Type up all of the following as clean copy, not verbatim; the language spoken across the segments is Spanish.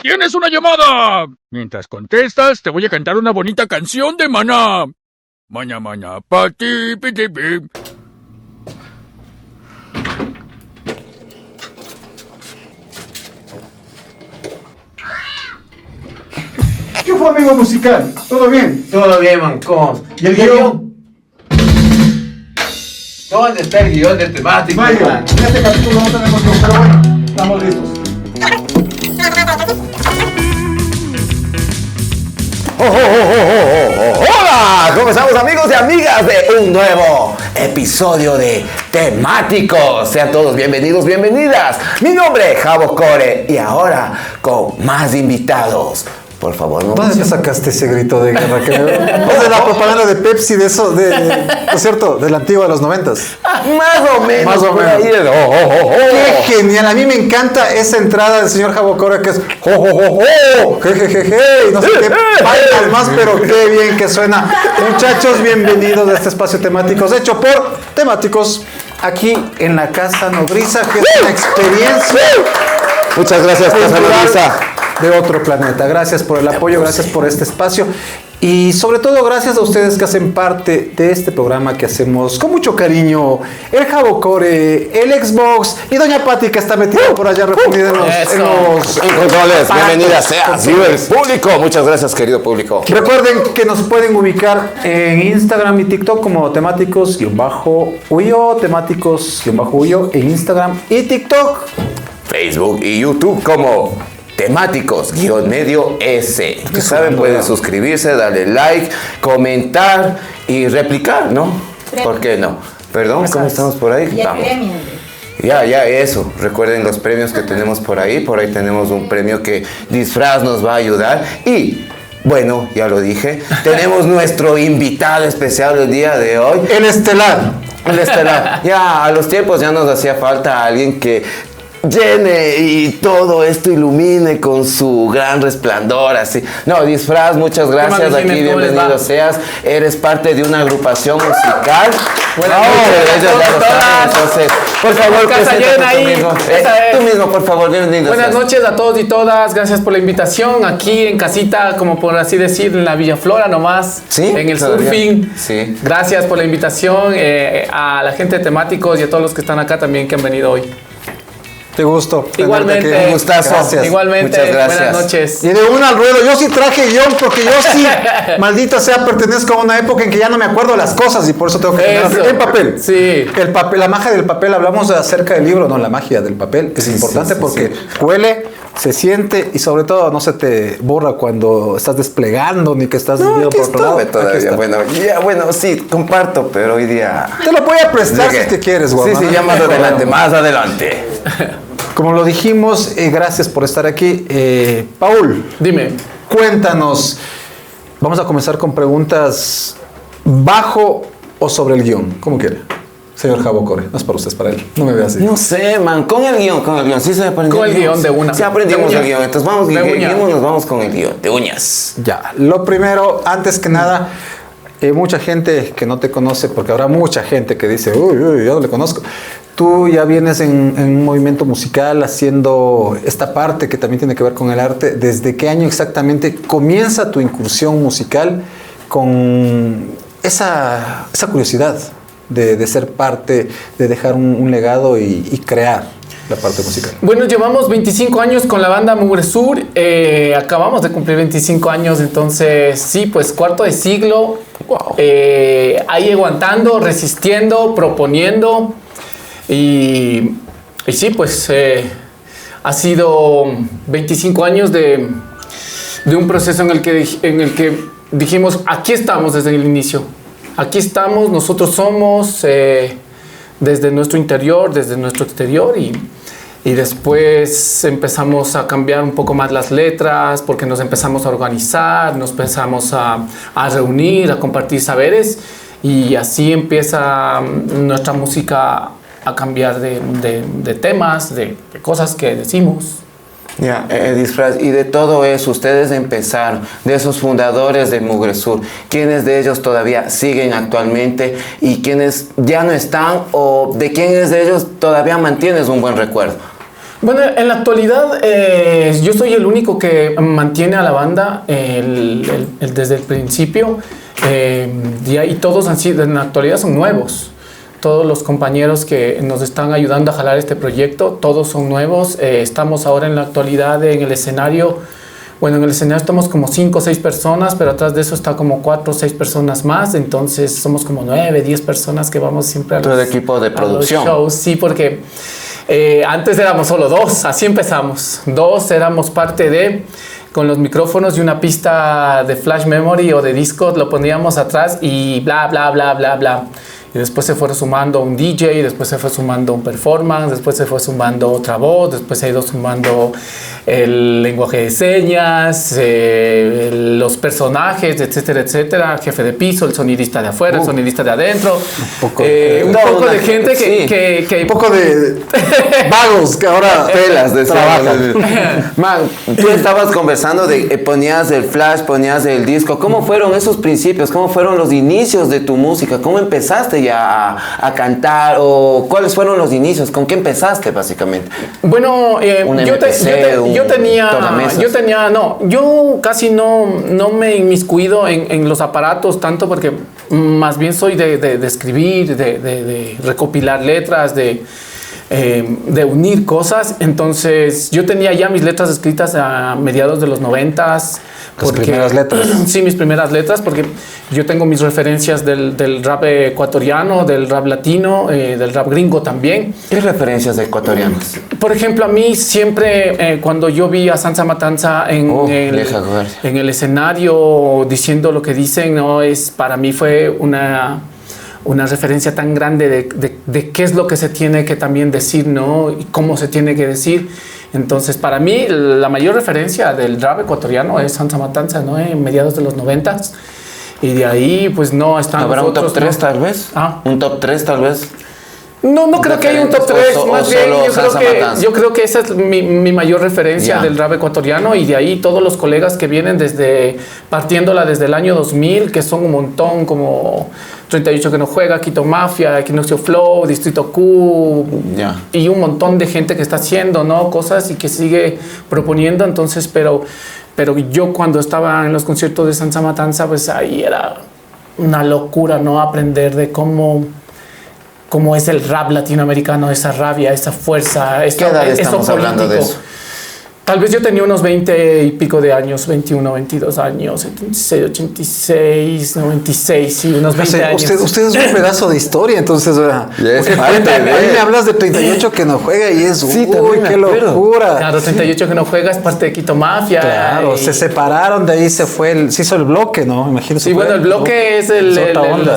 ¡Tienes una llamada! Mientras contestas, te voy a cantar una bonita canción de Maná. Maña, maña, pa ti, pi, ti, pi. ¿Qué fue, amigo musical? ¿Todo bien? Todo bien, mancón. ¿Y el guión? ¿Dónde está el guión de temática? Vaya, en este capítulo no tenemos guión, pero bueno, estamos listos. Hola, ¿cómo estamos, amigos y amigas de un nuevo episodio de Temáticos? Sean todos bienvenidos, bienvenidas. Mi nombre es Javo Core y ahora con más invitados. Por favor, no. ¿Dónde sacaste ese grito de guerra? Es de la propaganda de Pepsi, de eso, ¿no es cierto? De la antigua de los 90s. Más o menos. Más o por menos. ahí es, ¡Qué genial! A mí me encanta esa entrada del señor Javo Core que es jejejeje, y no sé qué bailas más, pero qué bien que suena. Muchachos, bienvenidos a este espacio Temáticos, hecho por Temáticos, aquí en la Casa Nodriza, que es una experiencia Muchas gracias, Casa cultural Nodriza. de otro planeta. Gracias por el apoyo, gracias por este espacio y sobre todo gracias a ustedes que hacen parte de este programa que hacemos con mucho cariño. El Javo Core, el Xbox y Doña Pati que está metida por allá refundida en los En controles, bienvenida sea. controles. El público, muchas gracias, querido público. Recuerden que nos pueden ubicar en Instagram y TikTok como temáticos-huyo, temáticos-huyo en Instagram y TikTok. Facebook y YouTube como Temáticos-S. Ya saben, pueden suscribirse, darle like, comentar y replicar, ¿no? ¿Por qué no? Perdón, ¿cómo estamos por ahí? Y el Vamos. premio. Ya, eso. Recuerden los premios que tenemos por ahí. Por ahí tenemos un premio que Disfraz nos va a ayudar. Y, bueno, ya lo dije, tenemos nuestro invitado especial el día de hoy. El estelar. El estelar. Ya, a los tiempos ya nos hacía falta alguien que llene y todo esto ilumine con su gran resplandor, así. No, Disfraz, muchas gracias. ¿Qué más, Aquí Jimmy? ¿Cómo les bienvenido va? seas. Eres parte de una agrupación musical. Buenas Muchas noches, gracias, ya lo todas. saben. Entonces, por favor, Casa preséntate llena tú ahí. mismo. Esa es. Tú mismo, por favor, bienvenido Buenas seas. noches a todos y todas, gracias por la invitación aquí en casita, como por así decir, en la Villaflora nomás, Sí, en el todavía. surfing. Sí. Gracias por la invitación, a la gente de Temáticos y a todos los que están acá también que han venido hoy. Qué gusto. Igualmente. tenerte aquí. Un gustazo. Gracias. Igualmente, Muchas gracias. buenas noches. Y de una al ruedo, yo sí traje guión porque yo sí, maldita sea, pertenezco a una época en que ya no me acuerdo las cosas y por eso tengo que tener Eso. en papel. Sí. El papel, la magia del papel, hablamos acerca del libro, no, la magia del papel, que es importante porque huele, se siente y sobre todo no se te borra cuando estás desplegando ni que estás viendo Aquí por otro lado. estuve Aquí todavía. está. Bueno, sí, comparto, pero hoy día... Te lo voy a prestar si Llegué. te quieres, Sí, guapa. sí, ya más adelante, más adelante. Como lo dijimos, gracias por estar aquí. Paul, Dime. cuéntanos. Vamos a comenzar con preguntas bajo o sobre el guión. ¿Cómo quiere? Señor Javo Core, no es para usted, es para él. No me vea así. No sé, man, con el guión. Sí se aprendió. Con el guión de una. Sí aprendimos De el uña. guión. Entonces vamos, De uña. nos vamos con el guión. De uñas. Ya, lo primero, antes que nada, mucha gente que no te conoce, porque habrá mucha gente que dice, uy, yo no le conozco. Tú ya vienes en un movimiento musical haciendo esta parte que también tiene que ver con el arte. ¿Desde qué año exactamente comienza tu incursión musical con esa curiosidad de ser parte, de dejar un legado y crear la parte musical? Bueno, llevamos 25 años con la banda Mugre Sur. Acabamos de cumplir 25 años, entonces sí, pues cuarto de siglo. Wow. Ahí aguantando, resistiendo, proponiendo. Y sí, pues ha sido 25 años de un proceso en el que dijimos, aquí estamos desde el inicio. Aquí estamos, nosotros somos desde nuestro interior, desde nuestro exterior y después empezamos a cambiar un poco más las letras porque nos empezamos a organizar, nos empezamos a reunir, a compartir saberes y así empieza nuestra música a cambiar de temas, de cosas que decimos. Ya, Disfraz, y de todo eso, ustedes empezaron, de esos fundadores de Mugre Sur, ¿quiénes de ellos todavía siguen actualmente y quiénes ya no están o de quiénes de ellos todavía mantienes un buen recuerdo? Bueno, en la actualidad yo soy el único que mantiene a la banda desde el principio. Y todos han sido, en la actualidad son nuevos. Todos los compañeros que nos están ayudando a jalar este proyecto, todos son nuevos. Estamos ahora en la actualidad en el escenario. Bueno, en el escenario estamos como 5 o 6 personas, pero atrás de eso está como 4 o 6 personas más. Entonces somos como 9, 10 personas que vamos siempre a Todo el equipo de producción. los shows. Sí, porque antes éramos solo 2, así empezamos. 2 éramos parte de... con los micrófonos y una pista de flash memory o de disco, lo poníamos atrás y bla, bla, bla, bla, bla. Y después se fue sumando un DJ, después se fue sumando un performance, después se fue sumando otra voz, después se ha ido sumando el lenguaje de señas, los personajes, etcétera, etcétera, jefe de piso, el sonidista de afuera, el sonidista de adentro, un poco de gente que Un poco de vagos que ahora Pelas de trabajan. Man, tú estabas conversando de ponías el flash, ponías el disco. ¿Cómo fueron esos principios? ¿Cómo fueron los inicios de tu música? ¿Cómo empezaste ya a cantar? ¿O cuáles fueron los inicios? ¿Con qué empezaste básicamente? Bueno, yo casi no me inmiscuido en los aparatos tanto porque más bien soy de escribir, de recopilar letras, de unir cosas. Entonces yo tenía ya mis letras escritas a mediados de los 90s. ¿Tus primeras letras? Sí, mis primeras letras, porque yo tengo mis referencias del rap ecuatoriano, del rap latino, del rap gringo también. ¿Qué referencias de ecuatorianos? Por ejemplo, a mí siempre, cuando yo vi a Sansa Matanza en el escenario diciendo lo que dicen, ¿no? Para mí fue una referencia tan grande de qué es lo que se tiene que también decir, ¿no? Y cómo se tiene que decir. Entonces, para mí, la mayor referencia del rap ecuatoriano es Sansa Matanza, ¿no? En mediados de los 90s. Y de ahí, pues, no están ¿Habrá un top otros, 3 ¿no? tal vez? ¿Ah? ¿Un top 3 tal vez? No creo que haya un top 3. Más bien, yo creo que esa es mi mayor referencia del rap ecuatoriano. Y de ahí todos los colegas que vienen partiéndola desde el año 2000, que son un montón, como 38 que no juega, Quito Mafia, Equinoccio Flow, Distrito Q, y un montón de gente que está haciendo, ¿no? Cosas y que sigue proponiendo. Entonces, pero yo cuando estaba en los conciertos de Sansa Matanza, pues ahí era una locura, ¿no? Aprender de cómo es el rap latinoamericano, esa rabia, esa fuerza. ¿Qué edad estamos hablando de eso? Tal vez yo tenía unos 20 y pico de años, 21, 22 años, 76, 86, 96, sí, unos 20 años. Usted es un pedazo de historia, entonces, a mí me hablas de 38 que no juega y es, sí, uy, qué locura. Claro, 38 que no juega es parte de Quito Mafia. Claro, se separaron, de ahí se hizo el bloque, ¿no? Imagino. Sí, bueno, el bloque es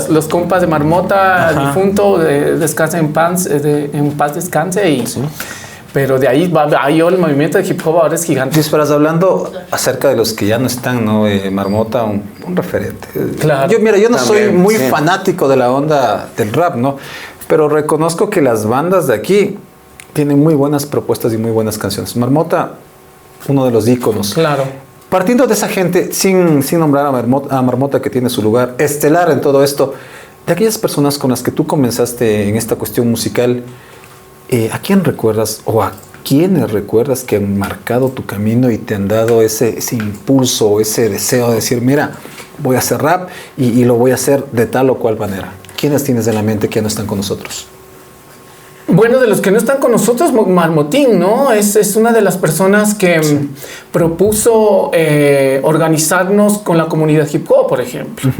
los compas de Marmota, difunto, descansa en paz descanse y... Sí. Pero de ahí el movimiento de hip hop ahora es gigante. Sí, esperas, hablando acerca de los que ya no están, ¿no? Marmota, un referente. Claro. Yo no también, soy muy fanático de la onda del rap, ¿no? Pero reconozco que las bandas de aquí tienen muy buenas propuestas y muy buenas canciones. Marmota, uno de los íconos. Claro. Partiendo de esa gente, sin nombrar a Marmota, que tiene su lugar estelar en todo esto, de aquellas personas con las que tú comenzaste en esta cuestión musical, ¿a quién recuerdas o a quiénes recuerdas que han marcado tu camino y te han dado ese impulso, ese deseo de decir, mira, voy a hacer rap y lo voy a hacer de tal o cual manera? ¿Quiénes tienes en la mente que no están con nosotros? Bueno, de los que no están con nosotros, Marmotín, ¿no? Es una de las personas que propuso organizarnos con la comunidad hip hop, por ejemplo.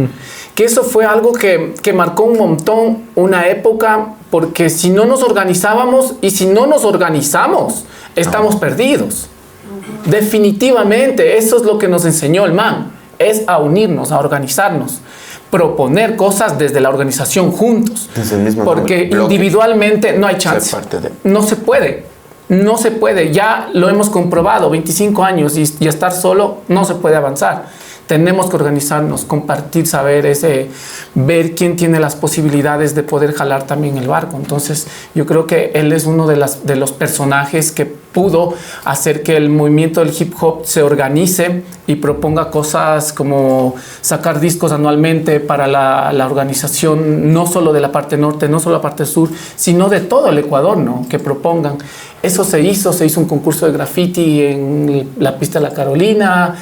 Que eso fue algo que marcó un montón una época, porque si no nos organizábamos y si no nos organizamos, estamos perdidos. Definitivamente, eso es lo que nos enseñó el man, es a unirnos, a organizarnos, proponer cosas desde la organización juntos. Desde el mismo porque bloque. Individualmente no hay chance. No se puede. Ya lo hemos comprobado, 25 años y estar solo no se puede avanzar. Tenemos que organizarnos, compartir saberes, ver quién tiene las posibilidades de poder jalar también el barco. Entonces, yo creo que él es uno de los personajes que pudo hacer que el movimiento del hip hop se organice y proponga cosas como sacar discos anualmente para la organización, no solo de la parte norte, no solo la parte sur, sino de todo el Ecuador, ¿no? Que propongan. eso se hizo un concurso de graffiti en la pista de la Carolina,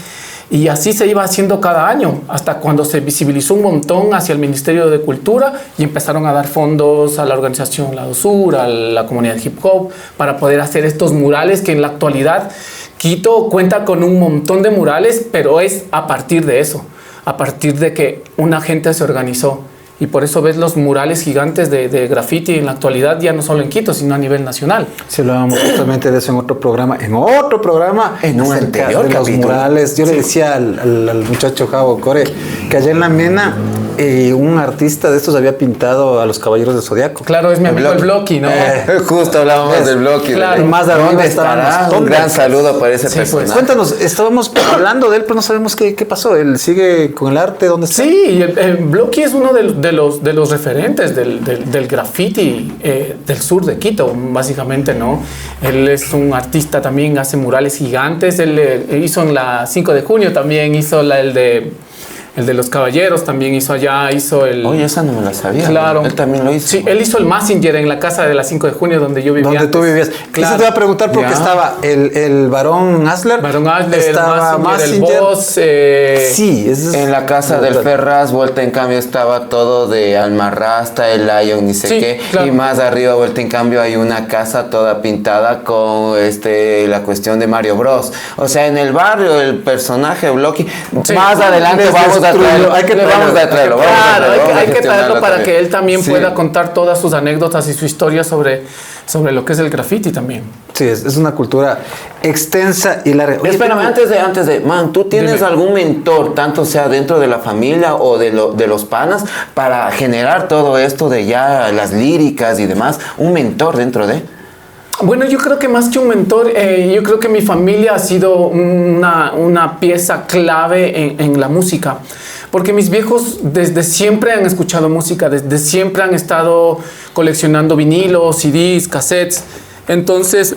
y así se iba haciendo cada año, hasta cuando se visibilizó un montón hacia el Ministerio de Cultura y empezaron a dar fondos a la organización Lado Sur, a la comunidad hip hop, para poder hacer estos murales que en la actualidad Quito cuenta con un montón de murales, pero es a partir de eso, a partir de que una gente se organizó. Y por eso ves los murales gigantes de graffiti en la actualidad, ya no solo en Quito, sino a nivel nacional. Sí, hablábamos justamente de eso en otro programa. En un anterior de los capítulo. murales. Yo le decía al muchacho Javo Core que allá en La Mena un artista de estos había pintado a los Caballeros del Zodiaco. Claro, es mi amigo el Bloqui, ¿no? Justo hablábamos del bloque. Claro. Más arriba ¿Dónde estaban estará? los Un gran Thundercats. saludo para ese Sí, pues. personaje. Cuéntanos, estábamos hablando de él, pero no sabemos qué pasó. ¿Él sigue con el arte? ¿Dónde está? Sí, el Bloqui es uno de los referentes del graffiti del sur de Quito, básicamente, ¿no? Él es un artista también, hace murales gigantes. Él hizo en la 5 de junio también, hizo el de los Caballeros, también hizo allá, hizo el... Oye, esa no me la sabía. Claro. Él también lo hizo. Sí, él hizo el Massinger en la casa de la 5 de junio donde yo vivía. Donde tú antes. vivías. Claro. Eso te iba a preguntar porque Ya. estaba el varón Asler. Barón Adler, estaba el Massinger. Boss. Sí, ese es En la casa del Ferraz, vuelta en cambio, estaba todo de Almarrasta, el Lion, ni sé Sí, qué. claro. Y más arriba, vuelta en cambio, hay una casa toda pintada con la cuestión de Mario Bros. O sea, en el barrio, el personaje Bloqui. Sí. Más adelante Les vamos a destruyó. traerlo. Hay que vamos a traerlo. vamos a Claro, traerlo, vamos a hay que gestionarlo traerlo para también. que él también Sí. pueda contar todas sus anécdotas y su historia sobre lo que es el graffiti también. Sí, es una cultura extensa y larga. Oye, Espérame, antes de, man, ¿tú tienes Dime. algún mentor, tanto sea dentro de la familia o de los panas, para generar todo esto de ya las líricas y demás? ¿Un mentor dentro de? Bueno, yo creo que más que un mentor, yo creo que mi familia ha sido una pieza clave en la música. Porque mis viejos desde siempre han escuchado música, desde siempre han estado coleccionando vinilos, CDs, cassettes. Entonces,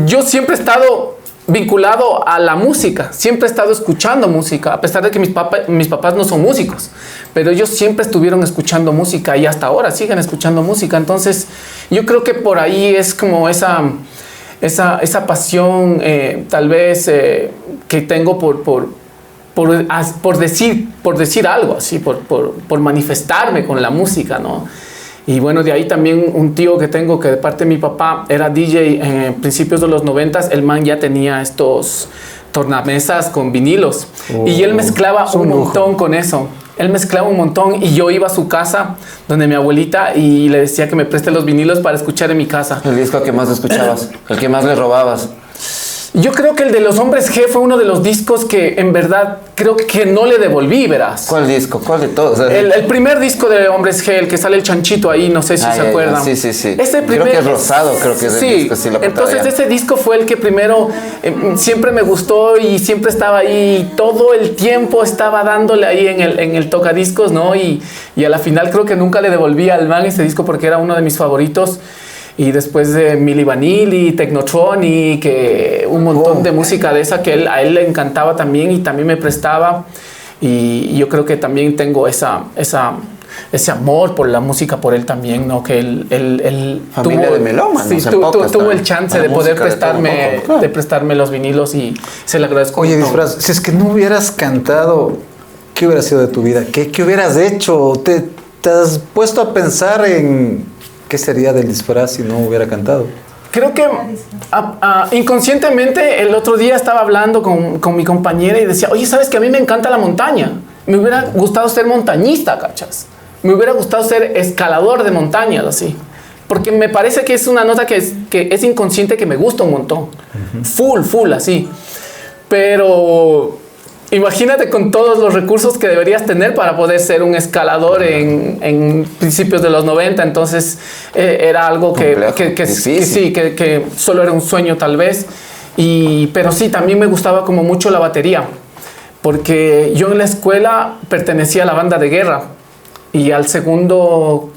yo siempre he estado vinculado a la música, siempre he estado escuchando música, a pesar de que mis papás no son músicos, pero ellos siempre estuvieron escuchando música y hasta ahora siguen escuchando música. Entonces, yo creo que por ahí es como esa pasión, tal vez, que tengo por decir algo así, por manifestarme con la música, ¿no? Y bueno, de ahí también un tío que tengo que de parte de mi papá era DJ en principios de los 90s. El man ya tenía estos tornamesas con vinilos y él mezclaba es un un lujo. montón con eso. Él mezclaba un montón y yo iba a su casa donde mi abuelita y le decía que me preste los vinilos para escuchar en mi casa. El disco que más escuchabas, el que más le robabas. Yo creo que el de Los Hombres G fue uno de los discos que en verdad creo que no le devolví, verás. ¿Cuál disco? ¿Cuál de todos? El primer disco de Hombres G, el que sale el chanchito ahí, no sé si Ah, se ya, ya. acuerdan. Sí, sí, sí. Ese Creo que es rosado, creo que es el sí. disco, sí, la portada Entonces ya. ese disco fue el que primero siempre me gustó y siempre estaba ahí. Todo el tiempo estaba dándole ahí en el tocadiscos, ¿no? Y a la final creo que nunca le devolví al man ese disco porque era uno de mis favoritos. Y después de Milli Vanilli, Technotron y que un montón de música de esa que a él le encantaba también y también me prestaba. Y yo creo que también tengo ese amor por la música por él también, ¿no? Que él Familia de melómanos, sí, en pocas tuvo también. el chance La de poder música de todo un poco, claro. de prestarme los vinilos y se le agradezco. Oye, un montón. Disfraz, si es que no hubieras cantado, ¿qué hubiera sido de tu vida? ¿Qué hubieras hecho? ¿Te has puesto a pensar en qué sería del Disfraz si no hubiera cantado? Creo que inconscientemente el otro día estaba hablando con mi compañera y decía, oye, ¿sabes que a mí me encanta la montaña? Me hubiera gustado ser montañista, ¿cachas? Me hubiera gustado ser escalador de montañas, así. Porque me parece que es una nota que es inconsciente, que me gusta un montón. Full, así. Pero imagínate con todos los recursos que deberías tener para poder ser un escalador en principios de los 90. Entonces era algo Complejo, que solo era un sueño tal vez. Pero sí, también me gustaba como mucho la batería. Porque yo en la escuela pertenecía a la banda de guerra. Y al segundo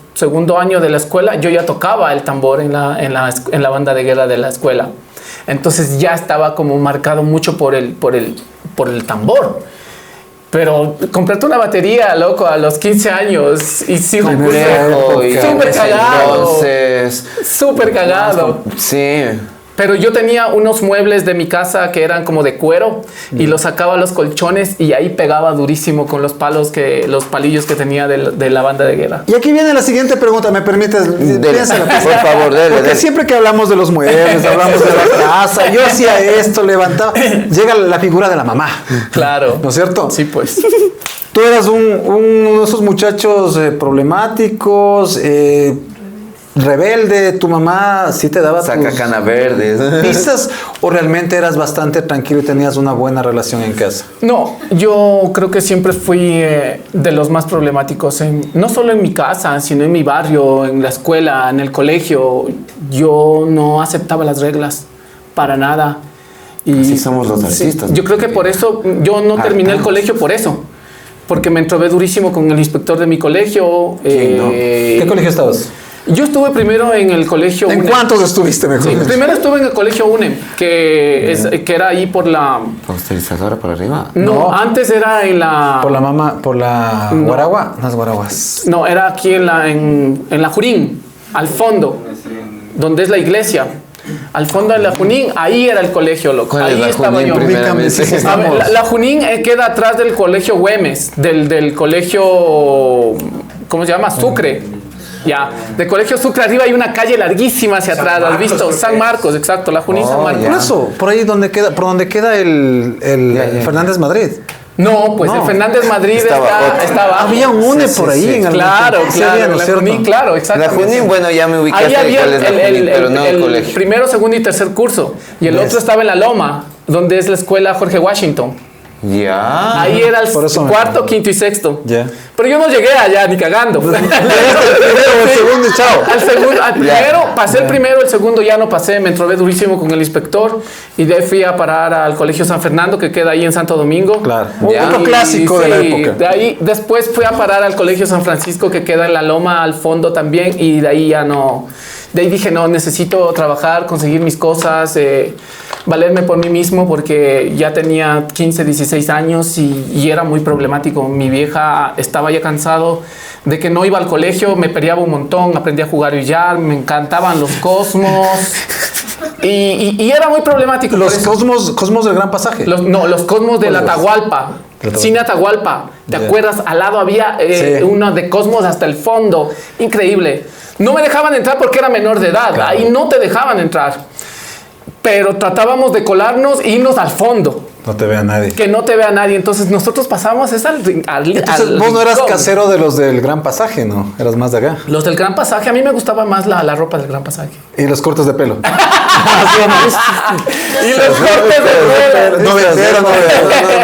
año de la escuela yo ya tocaba el tambor en la banda de guerra de la escuela. Entonces ya estaba como marcado mucho por el tambor. Pero comprarte una batería, loco, a los 15 años y sí, Complejo, y súper en ese cagado. Entonces, Súper cagado. sí. Pero yo tenía unos muebles de mi casa que eran como de cuero y los sacaba a los colchones y ahí pegaba durísimo con los palillos que tenía de la banda de guerra. Y aquí viene la siguiente pregunta, ¿me permites? Piénsala, Por favor, dele, Porque dele. siempre que hablamos de los muebles, hablamos de la casa, yo hacía esto, levantaba, llega la figura de la mamá. Claro. ¿No es cierto? Sí, pues. Tú eras uno de esos muchachos problemáticos, rebelde, tu mamá sí te daba Saca tus cana verde. pistas o realmente eras bastante tranquilo y tenías una buena relación en casa. No, yo creo que siempre fui de los más problemáticos, no solo en mi casa, sino en mi barrio, en la escuela, en el colegio. Yo no aceptaba las reglas para nada. Y Así somos los artistas. Yo creo que por eso yo no terminé el colegio por eso. Porque me entrobé durísimo con el inspector de mi colegio. ¿Quién no? ¿Qué colegio estabas? Yo estuve primero en el colegio ¿En UNEM. cuántos estuviste mejor? Sí, primero estuve en el colegio UNEM, que era ahí por la... Posterizadora por arriba. No, antes era en la... Por la No. Guaragua, las Guaraguas. No, era aquí en la Junín, al fondo, donde es la iglesia. Al fondo de la Junín, ahí era el colegio, loco. ¿Cuál es Ahí la estaba Junín yo. primeramente? A ver, la Junín queda atrás del colegio Güemes, del colegio, ¿cómo se llama? Sucre. Ya, del colegio Sucre arriba hay una calle larguísima hacia atrás, ¿has visto? San Marcos, exacto, la Junín San Marcos. Por eso, por ahí por donde queda el Ya. Fernández Madrid. No, pues No. el Fernández Madrid Estaba otro. está abajo. Había un UNE Sí, por ahí sí. en algún Claro, tiempo. Sí, claro, había, ¿no es la cierto? Junín, claro, La exactamente. Junín, bueno, ya me Ahí ubicaste de había cuál es la Junín, pero no el colegio. primero, segundo y tercer curso. Y el otro estaba en La Loma, donde es la escuela Jorge Washington. Ya. Ahí era el Por eso me cuarto, acuerdo. quinto y sexto. Ya. Pero yo no llegué allá ni cagando. Primero, el segundo y chao. Al primero, pasé el primero, el segundo ya no pasé, me entrobé durísimo con el inspector y de ahí fui a parar al Colegio San Fernando que queda ahí en Santo Domingo. Claro. Ya. Otro clásico de la época. De ahí después fui a parar al Colegio San Francisco que queda en La Loma al fondo también y de ahí ya no. De ahí dije, no, necesito trabajar, conseguir mis cosas, valerme por mí mismo porque ya tenía 15, 16 años y era muy problemático. Mi vieja estaba ya cansado de que no iba al colegio, me peleaba un montón, aprendí a jugar billar, me encantaban los cosmos y era muy problemático. Los por eso. cosmos del Gran Pasaje. Los cosmos de la ¿Cuáles? Atahualpa. Cine Atahualpa. ¿Te Ya. acuerdas? Al lado había Sí. uno de Cosmos hasta el fondo. Increíble. No me dejaban entrar porque era menor de edad. Claro. Ahí no te dejaban entrar. Pero tratábamos de colarnos e irnos al fondo. No te vea nadie. Que no te vea nadie. Entonces nosotros pasamos Entonces, vos no eras rincón. casero de los del Gran Pasaje, ¿no? Eras más de acá. Los del Gran Pasaje. A mí me gustaba más la ropa del Gran Pasaje. Y los cortes de pelo. Y los cortes de pelo. No,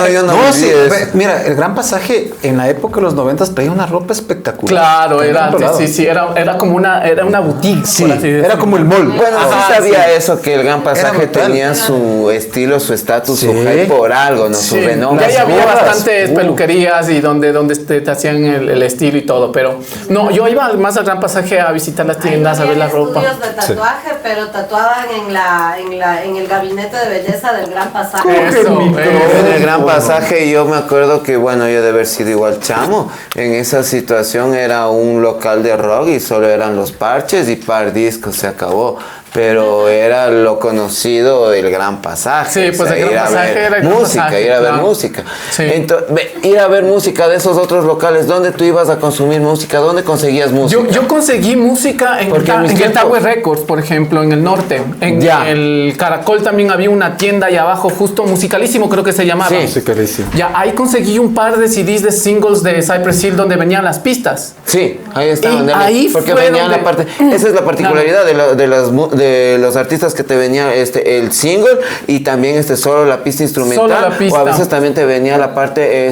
yo no No, viví sí, eso. mira, el Gran Pasaje en la época de los 90 traía una ropa espectacular. Claro, En era, otro lado. sí, era como una boutique. Sí, por así era decirlo. como el mall. Bueno, sí Ajá, sabía eso, que el Gran Pasaje brutal. tenía su estilo, su estatus, Sí. su hype por algo, ¿no? Su Sí, renombre. ya ahí había gorras. bastantes peluquerías y donde te hacían el estilo y todo, pero no, yo iba más al Gran Pasaje a visitar las tiendas, a ver la ropa. Estudios de tatuaje, pero tatuaban en el gabinete de belleza del Gran Pasaje. Eso, En el Gran Pasaje yo me acuerdo que, bueno, yo de haber sido igual chamo, en esa situación era un local de rock y solo eran los parches y par discos, se acabó. Pero era lo conocido del Gran Pasaje. Sí, pues el Gran ir a Pasaje ver era el Gran música, Pasaje, ir a ver claro. música. Sí. Entonces, ir a ver música de esos otros locales, ¿dónde tú ibas a consumir música? ¿Dónde conseguías música? Yo conseguí música en Porque en mis el tiempos- Tower Records, por ejemplo, en el norte. En Ya. el Caracol también había una tienda ahí abajo, justo Musicalísimo creo que se llamaba. Sí. Sí, carísimo. Ya, ahí conseguí un par de CDs de singles de Cypress Hill donde venían las pistas. Sí, ahí está. Y ahí porque fue venía donde- la parte. Esa es la particularidad de los artistas que te venía el single y también solo la pista instrumental. Solo la pista. O a veces también te venía la parte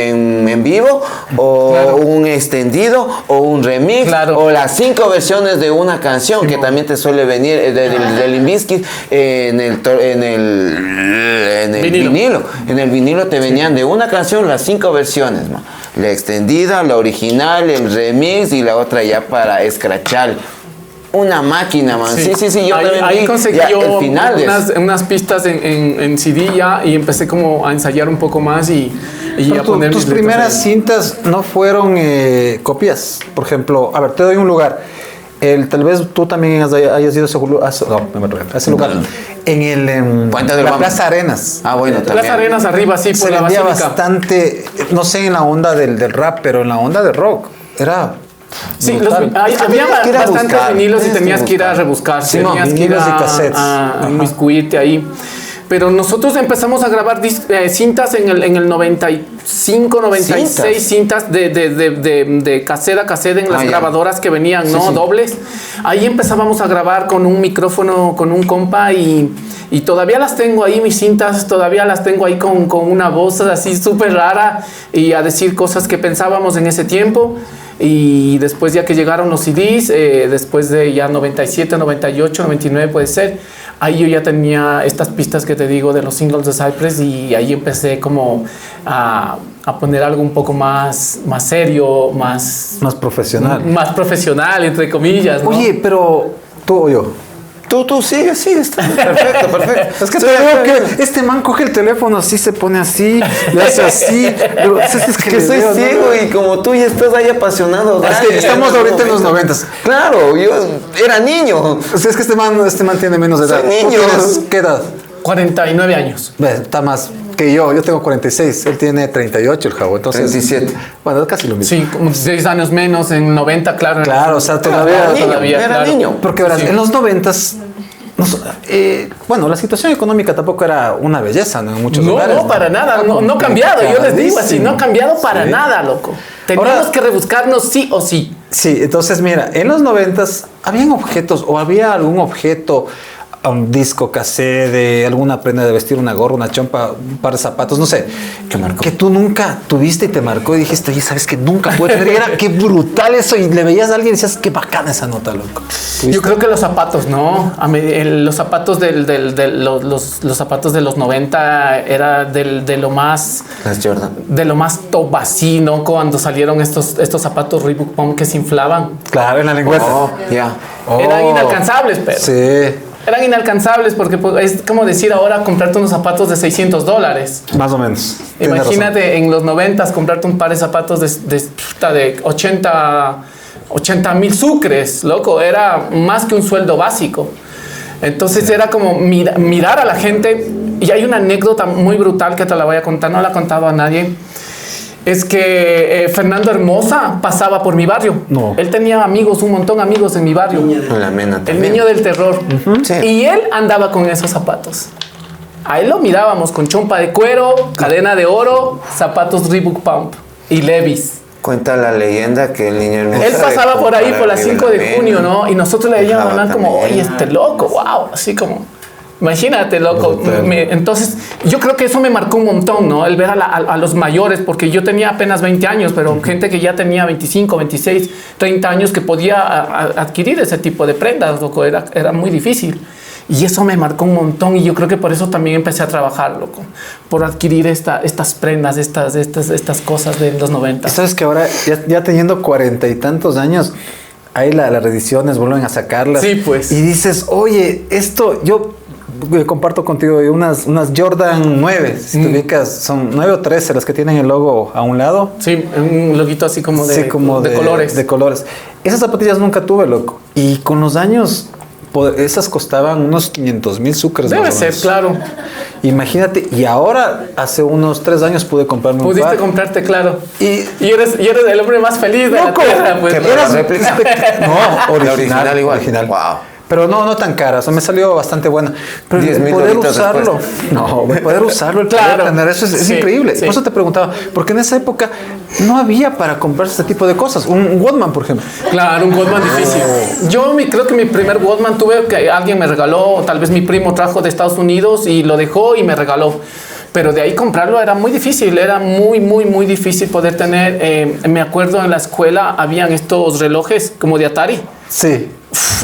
en vivo o Claro. un extendido o un remix Claro. o las 5 versiones de una canción que también te suele venir del Limp Bizkit en el Vinilo. vinilo. En el vinilo te venían de una canción las 5 versiones, man. La extendida, la original, el remix y la otra ya para escrachar. Una máquina, man. Sí, yo también ahí vi conseguí ya yo el final de eso. unas pistas en CD ya y empecé como a ensayar un poco más y y Pero a poner tus mis letras primeras ahí. cintas no fueron copias. Por ejemplo, a ver, te doy un lugar. Tal vez tú también hayas ido a ese lugar. En Puente del la Guam. Plaza Arenas. Ah, bueno, también. Plaza Arenas arriba, sí, Se por la vendía basílica. bastante, no sé en la onda del rap, pero en la onda del rock. Era Sí, brutal. había que ir a bastantes buscar, vinilos y tienes que tenías que ir a buscar. rebuscar, Sí, no, tenías que ir vinilos y cassettes. a Ajá. inmiscuirte ahí. Pero nosotros empezamos a grabar cintas en el 95, 96, cintas de cassette a cassette en las ya. grabadoras que venían, ¿no? sí. Dobles. Ahí empezábamos a grabar con un micrófono, con un compa y todavía las tengo ahí, mis cintas, todavía las tengo ahí con una voz así súper rara y a decir cosas que pensábamos en ese tiempo. Y después ya que llegaron los CDs, después de ya 97, 98, 99 puede ser, ahí yo ya tenía estas pistas que te digo de los singles de Cypress y ahí empecé como a poner algo un poco más serio, más profesional. más profesional, entre comillas, ¿no? Oye, pero tú o yo. Tú sigue, está perfecto, perfecto. Es que te digo que este man coge el teléfono así, se pone así, le hace así. Es que le soy veo, ¿no? ciego y como tú ya estás ahí apasionado. Es que estamos ahorita en los 90s. Claro, yo era niño. O sea, es que este man tiene menos de edad. Soy ¿Tú niño. tienes qué edad? 49 años. Ve, está más que yo. Yo tengo 46. Él tiene 38, el Javo. Entonces, 37. Bueno, es casi lo mismo. Sí, como 6 años menos, en 90, claro. Claro, o sea, todavía. Era niño, todavía, era claro. niño. Porque verás, Sí. en los 90s. Bueno, la situación económica tampoco era una belleza, ¿no? En muchos No, lugares. no, para nada, no ha cambiado, yo les digo así, no ha cambiado para Sí. nada, loco. Teníamos Ahora- que rebuscarnos sí o sí. Sí, entonces mira, en los 90s habían objetos o había algún objeto, un disco cassette, de alguna prenda de vestir, una gorra, una chompa, un par de zapatos, no sé, que tú nunca tuviste y te marcó y dijiste, oye, ¿sabes que nunca pude tener? Y era qué brutal eso y le veías a alguien y decías, qué bacana esa nota, loco. Yo creo que los zapatos, ¿no? Los zapatos los zapatos de los 90 era de lo más Las Jordan. de lo más top así, ¿no? Cuando salieron estos zapatos Reebok Pump que se inflaban. Claro, en la lengüeta. Oh, ya. Eran inalcanzables, pero. Sí, Eran inalcanzables porque pues, es como decir ahora comprarte unos zapatos de $600. más o menos. Tienes Imagínate en los 90s comprarte un par de zapatos de 80,000 sucres, loco. Era más que un sueldo básico. Entonces era como mirar a la gente. Y hay una anécdota muy brutal que te la voy a contar, no la he contado a nadie. Es que Fernando Hermosa pasaba por mi barrio. No. Él tenía amigos, un montón de amigos en mi barrio. La mena El también. niño del terror. Sí. Y él andaba con esos zapatos. A él lo mirábamos con chompa de cuero, cadena de oro, zapatos Reebok Pump y Levi's. Cuenta la leyenda que el niño hermoso Él pasaba por ahí por la 5 de Mena. junio, ¿no? Y nosotros le veíamos Dejaba hablar como, también. oye, este loco, wow, así como... Imagínate, loco. Brutal. Entonces, yo creo que eso me marcó un montón, ¿no? El ver a los mayores, porque yo tenía apenas 20 años, pero gente que ya tenía 25, 26, 30 años que podía adquirir ese tipo de prendas, loco. Era muy difícil. Y eso me marcó un montón y yo creo que por eso también empecé a trabajar, loco. Por adquirir estas prendas, estas cosas de los 90. Y sabes que ahora, ya teniendo 40 y tantos años, hay las reediciones, vuelven a sacarlas. Sí, pues. Y dices, oye, esto yo comparto contigo unas Jordan 9, si te ubicas, son 9 o 13 las que tienen el logo a un lado. Sí, un loguito así como de, Sí, como de colores. De colores. Esas zapatillas nunca tuve, loco. Y con los años, esas costaban unos 500,000 sucres. Debe más o ser, menos. claro. Imagínate, y ahora, hace unos 3 años pude comprarme un Pudiste par. comprarte, claro. Y eres el hombre más feliz de la loco, tierra, pues. ¿Qué, eras- la réplica? No, La original igual. Wow. Pero no tan cara, o sea, me salió bastante buena. Pero 10,000 el poder doritos usarlo, después. no, el poder usarlo, el Claro. poder tener eso es Sí, increíble. sí. Por eso te preguntaba, porque en esa época no había para comprarse este tipo de cosas. Un Walkman, por ejemplo. Claro, un Walkman difícil. Yo creo que mi primer Walkman tuve que alguien me regaló, o tal vez mi primo trajo de Estados Unidos y lo dejó y me regaló. Pero de ahí comprarlo era muy difícil, era muy difícil poder tener. Me acuerdo en la escuela habían estos relojes como de Atari. Sí.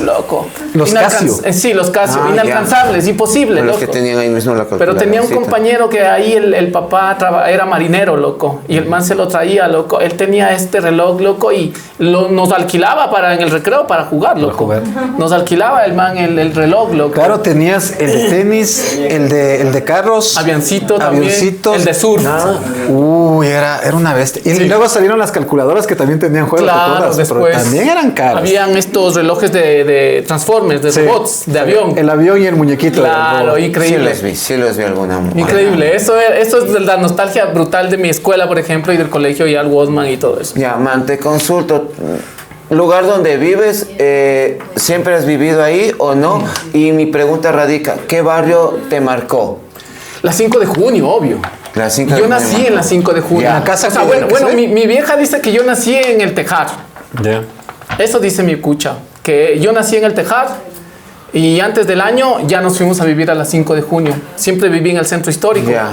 Loco. Los Casio. Sí, los Casio. Ah, inalcanzables, imposible, Los loco. que tenían ahí mismo la Pero tenía un calculadorcita. compañero que ahí el papá era marinero, loco. Y el man se lo traía, loco. Él tenía este reloj, loco, y nos alquilaba en el recreo para jugar, loco. jugar. Nos alquilaba el man el reloj, loco. Claro, tenías el de tenis, el de carros. Avioncito también. Avioncitos. El de surf. Uy, era una bestia. Y Sí. luego salieron las calculadoras que también tenían juegos. ¿te Claro, acuerdas? después. Pero también eran caras. Habían estos relojes de Transformers, de Sí. robots, de avión. El avión y el muñequito. Claro, del robot. Sí los vi alguna. Increíble. Eso es la nostalgia brutal de mi escuela, por ejemplo, y del colegio y al Walkman y todo eso. Ya, man, te consulto. ¿Lugar donde vives, siempre has vivido ahí o no? Y mi pregunta radica, ¿qué barrio te marcó? La 5 de junio, obvio. La 5 de Yo junio, nací man. en la 5 de junio. Ya. ¿En la casa O sea, que- bueno, que bueno, se ve? mi vieja dice que yo nací en el Tejar. Ya. Eso dice mi cucha. Que yo nací en el Tejar y antes del año ya nos fuimos a vivir a la 5 de junio. Siempre viví en el centro histórico. Ya.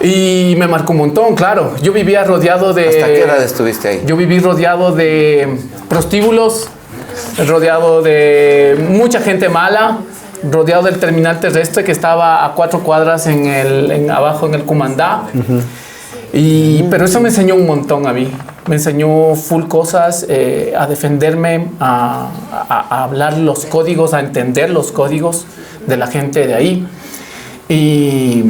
Y me marcó un montón, claro. Yo vivía rodeado de... ¿Hasta qué edad estuviste ahí? Yo viví rodeado de prostíbulos, rodeado de mucha gente mala, rodeado del terminal terrestre que estaba a 4 cuadras abajo en el Cumandá. Pero eso me enseñó un montón a mí. Me enseñó full cosas, a defenderme, a hablar los códigos, a entender los códigos de la gente de ahí. Y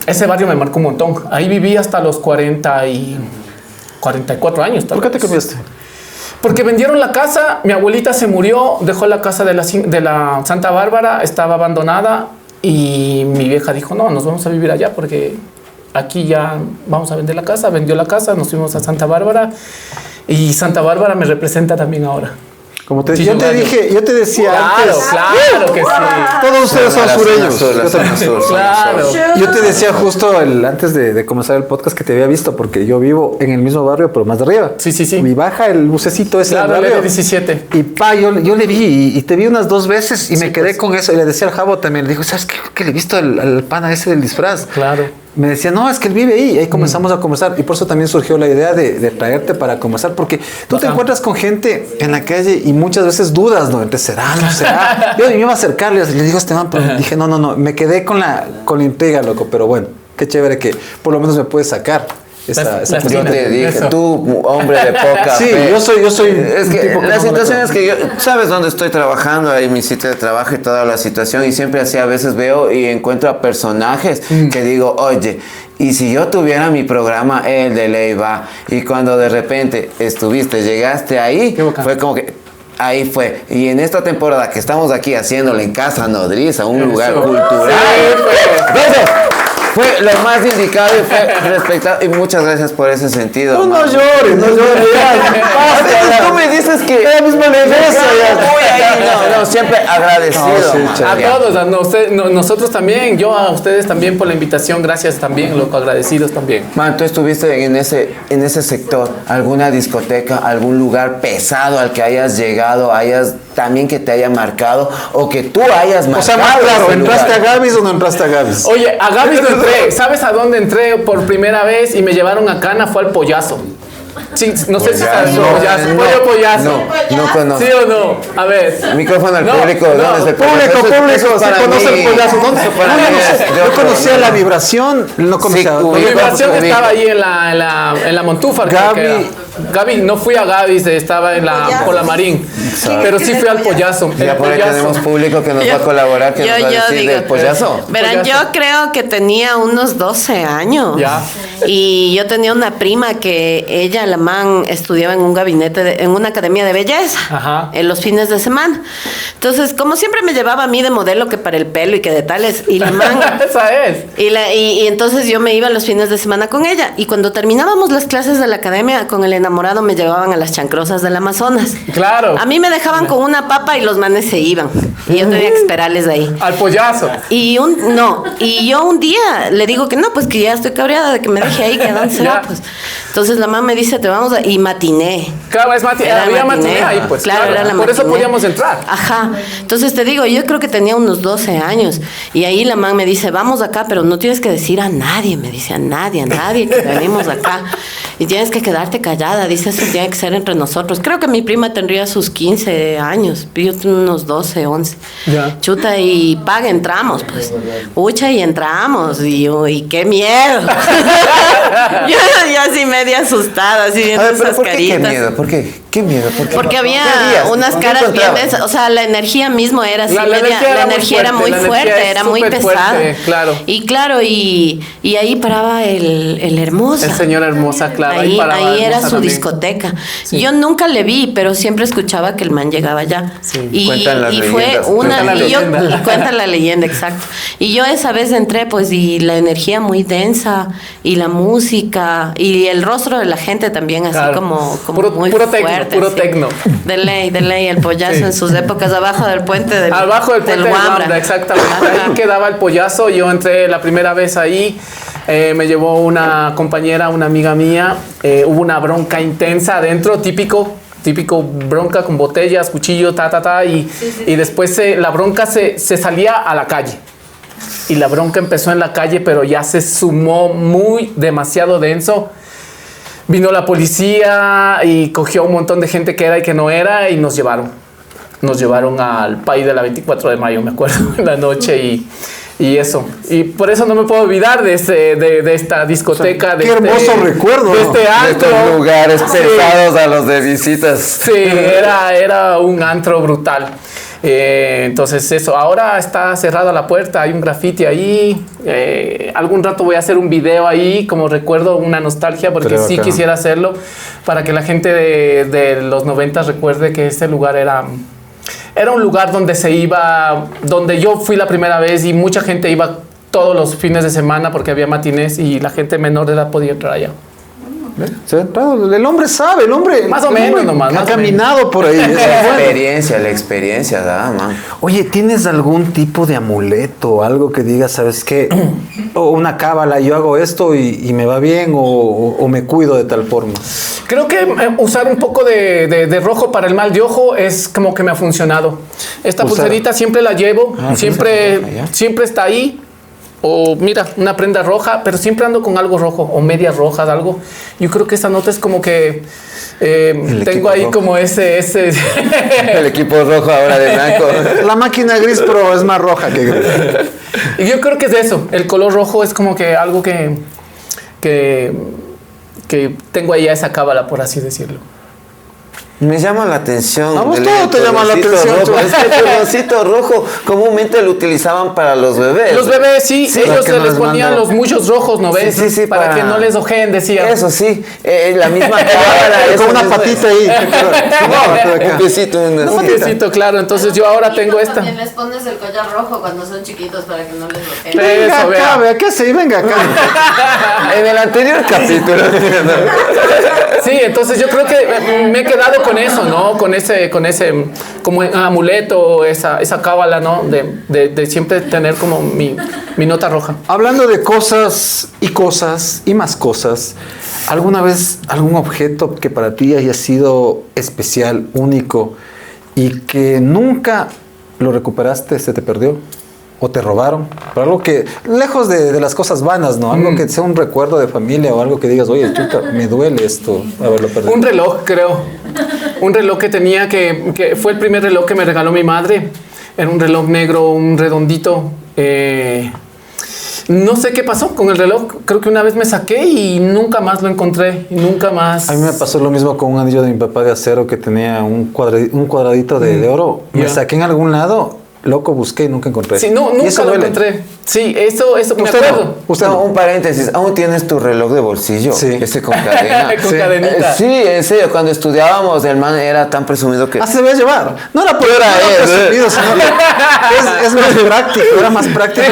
ese barrio me marcó un montón. Ahí viví hasta los 44 años. ¿Por qué te cambiaste? Porque vendieron la casa, mi abuelita se murió, dejó la casa de la Santa Bárbara, estaba abandonada y mi vieja dijo, no, nos vamos a vivir allá porque aquí ya vamos a vender la casa. Vendió la casa, nos fuimos a Santa Bárbara y Santa Bárbara me representa también ahora. Como te, Sí, yo te Mario. dije, yo te decía Claro, antes. claro que sí. Todos ustedes son La zona sureños. sur, la Yo zona también. sur, zona Claro. sur. Yo te decía justo antes de comenzar el podcast que te había visto, porque yo vivo en el mismo barrio, pero más de arriba. Sí, sí, sí. Mi baja el bucecito ese Claro, del el barrio. L17. Y yo le vi y te vi unas 2 veces y me quedé con eso. Y le decía al Javo también, le digo, ¿sabes qué? Que le he visto al pana ese del disfraz. Claro. Me decía, no, es que él vive ahí. Y ahí comenzamos a conversar. Y por eso también surgió la idea de traerte para conversar. Porque tú te Ajá. encuentras con gente en la calle y muchas veces dudas, ¿no? Entre será, no será. Yo me iba a acercarle y le digo a este man, pero dije, no. Me quedé con la intriga, loco. Pero bueno, qué chévere que por lo menos me puedes sacar esa La Yo espina. te dije, Eso. tú, hombre de poca Sí, fe. yo soy Es un que tipo que la no me situación creo. es que yo, sabes dónde estoy trabajando, ahí mi sitio de trabajo y toda la situación, y siempre así a veces veo y encuentro a personajes que digo, oye, y si yo tuviera mi programa, el de ley va, y cuando de repente llegaste ahí, Qué bacán. fue como que ahí fue. Y en esta temporada que estamos aquí haciéndole en Casa Nodriza, un lugar Eso. cultural, eso fue lo más indicado y fue respetado. Y muchas gracias por ese sentido. No man. llores, no llores. A veces tú me dices que Ella misma le besa, ya. Voy ahí. No, siempre agradecido. No, sí, man. chévere. A todos, nosotros también, yo a ustedes también por la invitación, gracias también, loco, agradecidos también. Man, tú estuviste en ese sector, alguna discoteca, algún lugar pesado al que hayas llegado, también que te haya marcado o que tú hayas marcado. O sea, más claro, ese ¿entraste lugar. a Gavis o no entraste a Gavis? Oye, a Gavis no entré, ¿sabes a dónde entré por primera vez y me llevaron a Cana? Fue al Pollazo. Sí, no sé si sabes, Pollazo, Pollo Pollazo. No conozco. ¿Sí o no? A ver. Micrófono al No, público, no, ¿dónde es el Público, Eso es sí para conoce mí. el pollazo. ¿Dónde? Eso para mí es de Yo otro conocía nivel. la vibración, no conocía. Sí, Mi ubico. vibración ubico. estaba ahí en la Montúfar. creo que era. Gaby, no fui a Gavis, estaba por la Marín. Pero sí fui al Pollazo. Ya El por ahí Pollazo. tenemos público que nos va a colaborar, que nos va a decir del pollazo. Verán, yo creo que tenía unos 12 años. Ya. Y yo tenía una prima que ella, la man, estudiaba en un gabinete, en una academia de belleza. Ajá. En los fines de semana. Entonces, como siempre me llevaba a mí de modelo que para el pelo y que de tales. Y la man... Esa es. Y entonces yo me iba los fines de semana con ella. Y cuando terminábamos las clases de la academia, con el enamorado me llevaban a las chancrosas del Amazonas. Claro. A mí me dejaban con una papa y los manes se iban. Y yo tenía que esperarles ahí. Al Pollazo. Y yo un día le digo que no, pues que ya estoy cabreada de que me deje ahí, que a dónde se va, Ya. pues. Entonces la mamá me dice, te vamos a... Y matiné. Claro, es Era había matiné ahí, pues. Claro, era la Por eso matiné. podíamos entrar. Ajá. Entonces te digo, yo creo que tenía unos 12 años. Y ahí la man me dice, vamos acá, pero no tienes que decir a nadie. Me dice, a nadie que venimos acá. y tienes que quedarte callada, dice, eso tiene que ser entre nosotros. Creo que mi prima tendría sus 15 años, yo tengo unos 12, 11. Ya. Chuta, y paga, entramos, pues. Pucha, y entramos, y yo, y qué miedo. yo así media asustada, así A viendo ver, pero esas ¿por qué caritas. qué miedo? ¿Por qué? ¿Qué miedo? ¿Por qué? Porque había ¿Qué harías? unas ¿Qué caras bien encontrabas? densas, o sea, la energía mismo era así, La energía era muy la energía fuerte, es era muy súper pesada. fuerte, claro. Y claro, y ahí paraba el Hermosa. El señor Hermosa, claro. Ahí paraba era Hermosa su también. discoteca. Sí. Yo nunca le vi, pero siempre escuchaba que el man llegaba allá. Sí. Y, Cuentan las y fue leyendas. una Cuentan la y yo leyenda. y cuenta la leyenda, exacto. Y yo esa vez entré, pues, y la energía muy densa, y la música, y el rostro de la gente también, así Claro. como Puro muy tecno, fuerte. puro sí. tecno. De ley, el pollazo Sí. en sus épocas, abajo del puente del Abajo del puente del Wambra. Wambra, exactamente. Ajá. Ahí quedaba el pollazo. Yo entré la primera vez ahí. Me llevó una compañera, una amiga mía. Hubo una bronca intensa adentro, típico bronca con botellas, cuchillo, y después la bronca se salía a la calle. Y la bronca empezó en la calle, pero ya se sumó demasiado denso. Vino la policía y cogió un montón de gente que era y que no era y nos llevaron. Nos llevaron al país de la 24 de mayo, me acuerdo, en la noche y eso. Y por eso no me puedo olvidar de esta discoteca. Qué hermoso recuerdo, de ¿no? este De antro. estos lugares Sí. pesados a los de visitas. Sí, era un antro brutal. Entonces eso, ahora está cerrada la puerta, hay un graffiti ahí. Algún rato voy a hacer un video ahí como recuerdo, una nostalgia, porque Creo sí que no. quisiera hacerlo para que la gente de los 90 recuerde que este lugar era un lugar donde se iba, donde yo fui la primera vez y mucha gente iba todos los fines de semana porque había matinés y la gente menor de edad podía entrar allá. Se ha entrado. El hombre sabe, el hombre. Más o el menos hombre nomás, Ha más o caminado por ahí. eso es bueno. La experiencia da, man. Oye, ¿tienes algún tipo de amuleto o algo que digas, sabes qué? O una cábala, yo hago esto y me va bien o me cuido de tal forma. Creo que usar un poco de rojo para el mal de ojo es como que me ha funcionado. Esta Usar. pulserita siempre la llevo, Ah, siempre ya. está ahí. O mira, una prenda roja, pero siempre ando con algo rojo o medias rojas, algo. Yo creo que esta nota es como que tengo equipo ahí rojo. como ese El equipo rojo ahora de blanco. La máquina gris, pero es más roja que gris. Y yo creo que es eso. El color rojo es como que algo que tengo ahí a esa cábala, por así decirlo. Me llama la atención. A vos del todo te llama la cordoncito atención, rojo. tú. Es que el cordoncito rojo comúnmente lo utilizaban para los bebés. Los bebés, sí, Sí, ellos para que se no les les ponían mande- los muchos rojos, ¿no ves? Sí, para que no les ojeen, decía. Eso sí, la misma cámara. Con una patita ahí. Un piecito. Un piecito, claro. Entonces yo ahora tengo esta. También les pones el collar rojo cuando son chiquitos para que no les ojeen. Venga Eso, acá, vea. vea, ¿qué hace? Venga acá. En el anterior capítulo. Sí, entonces yo creo que me he quedado con eso, ¿no? Con ese como amuleto, esa cábala, ¿no? De siempre tener como mi nota roja. Hablando de cosas y más cosas, ¿alguna vez algún objeto que para ti haya sido especial, único y que nunca lo recuperaste, se te perdió? ¿O te robaron? Pero algo que, lejos de las cosas vanas, ¿no? Algo que sea un recuerdo de familia o algo que digas, oye, chuta, me duele esto, haberlo perdido. Un reloj, creo. Un reloj que tenía que fue el primer reloj que me regaló mi madre. Era un reloj negro, un redondito. No sé qué pasó con el reloj. Creo que una vez me saqué y nunca más lo encontré. Y nunca más. A mí me pasó lo mismo con un anillo de mi papá de acero que tenía un cuadradito de oro. Me Ya. saqué en algún lado, loco, busqué y nunca encontré. Sí, no, Y nunca eso lo duele. encontré. Sí, eso me Usted acuerdo. no, usted No, no. un paréntesis. ¿Aún tienes tu reloj de bolsillo? Sí. Ese con cadena. Con Sí. cadenita. Sí, en serio. Cuando estudiábamos, el man era tan presumido que... Ah, se debe llevar. No era por Era presumido, sino es más práctico, era más práctico.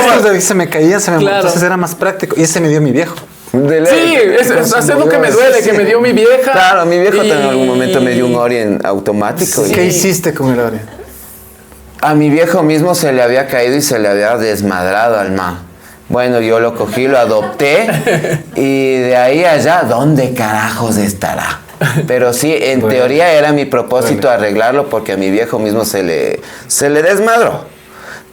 Estos de se me caían, Claro. entonces era más práctico. Y ese me dio mi viejo. de ley. Sí, es lo que me duele, que me dio mi vieja. Claro, mi viejo Y- en algún momento me dio un Orient automático. Sí. ¿Qué hiciste con el Orient? A mi viejo mismo se le había caído y se le había desmadrado al man. Bueno, yo lo cogí, lo adopté y de ahí a allá, ¿dónde carajos estará? Pero sí, en Bueno. teoría era mi propósito arreglarlo porque a mi viejo mismo se le desmadró.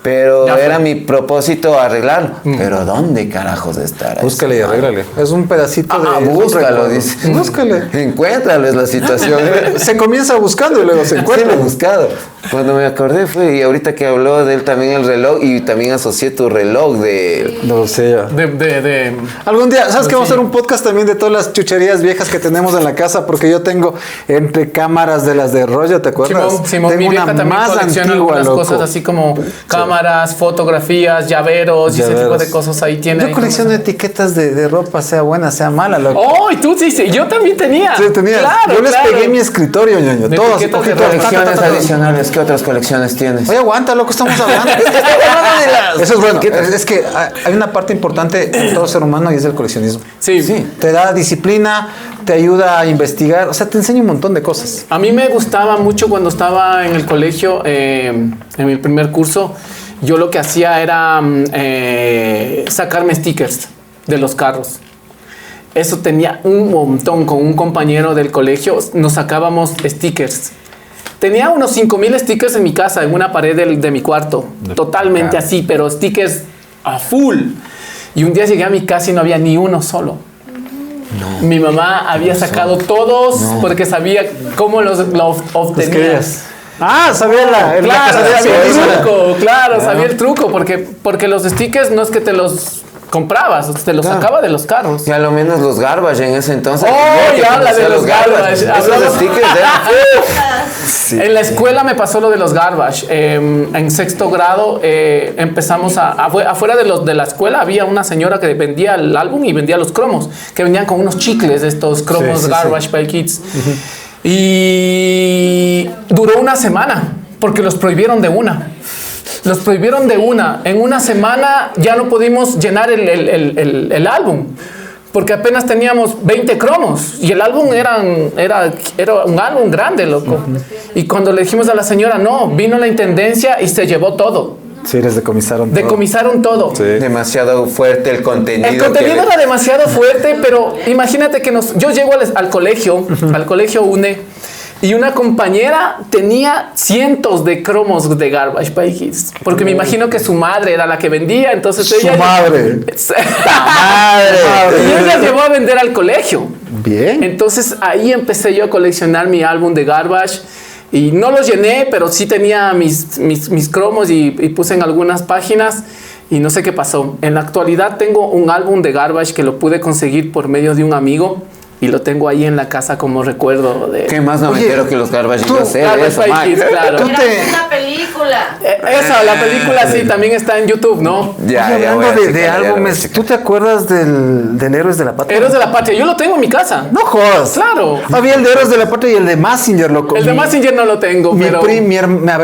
Pero Ya era fue. mi propósito arreglarlo. Pero ¿dónde carajos estará? Búscale y ese man? arréglale. Es un pedacito de... es un Búscalo, recuerdo. dice. Búscale. Encuéntralo, es la situación. Se comienza buscando y luego se Sí, lo he encuentra. buscado. Cuando me acordé fue, y ahorita que habló de él también el reloj, y también asocié tu reloj de... No sé ya. De Algún día, ¿sabes que Sí. vamos a hacer un podcast también de todas las chucherías viejas que tenemos en la casa? Porque yo tengo entre cámaras de las de rollo, ¿te acuerdas? Simón, mi tengo vieja una también más colecciona antigua, algunas loco. cosas así como cámaras, fotografías, llaveros, y ese tipo Llaveros. de cosas ahí tiene. Yo colecciono etiquetas de ropa, sea buena, sea mala, loco. ¡Oh! Y tú sí, yo también tenía. Sí, tenías. Claro, yo les claro. pegué mi escritorio, ñoño. De Todos, etiquetas cogí de todas, colecciones Colecciones adicionales, ¿qué otras colecciones tienes? Oye, aguanta, loco, estamos hablando. Eso es bueno. Es que hay una parte importante en todo ser humano y es el coleccionismo. Sí. Te da disciplina, te ayuda a investigar, o sea, te enseña un montón de cosas. A mí me gustaba mucho cuando estaba en el colegio, en mi primer curso, yo lo que hacía era sacarme stickers de los carros. Eso tenía un montón con un compañero del colegio, nos sacábamos stickers. Tenía unos 5,000 stickers en mi casa, en una pared de mi cuarto, totalmente así, pero stickers a full. Y un día llegué a mi casa y no había ni uno solo. Mi mamá había sacado todos porque sabía cómo lo obtenía. Ah, sabía la Claro, casa de sabía el Soriana. truco, claro, sabía el truco, porque los stickers no es que te los comprabas, te los sacaba de los carros. Y a lo menos los garbage en ese entonces. Oh, Yo que ya habla conocía de los garbage. Esos Hablamos- stickers eran... En la escuela me pasó lo de los garbage. En sexto grado empezamos afuera de la escuela había una señora que vendía el álbum y vendía los cromos, que venían con unos chicles de estos cromos Sí, sí, garbage by kids. Y duró una semana porque los prohibieron de una. Los prohibieron de una. En una semana ya no pudimos llenar el álbum. Porque apenas teníamos 20 cromos. Y el álbum era un álbum grande, loco. Y cuando le dijimos a la señora, no, vino la intendencia y se llevó todo. Sí, les decomisaron todo. Decomisaron todo. Sí. Demasiado fuerte el contenido. El contenido era demasiado fuerte, pero imagínate que yo llego al colegio, al colegio UNE, y una compañera tenía cientos de cromos de Garbage by Kids. Porque me imagino que su madre era la que vendía, entonces Su ella... madre. Y ella llevó a vender al colegio. Bien. Entonces ahí empecé yo a coleccionar mi álbum de Garbage. Y no los llené, pero sí tenía mis cromos y puse en algunas páginas. Y no sé qué pasó. En la actualidad tengo un álbum de Garbage que lo pude conseguir por medio de un amigo. Y lo tengo ahí en la casa como recuerdo de... ¿Qué más Oye, noventero que los garbage? tú- Yo sé Garbage eso, by Max. Kids, claro. Tú te- Era una película. Esa, la película sí, también está en YouTube, ¿no? Ya, Oye, ya voy a hablando de checar, ya lo voy a álbumes, checar. ¿tú te acuerdas del Héroes de la Patria? Héroes de la Patria. Yo lo tengo en mi casa. No jodas. Claro. Había el de Héroes de la Patria y el de Mazinger, loco. El de Mi- Mazinger no lo tengo, Mi, pero...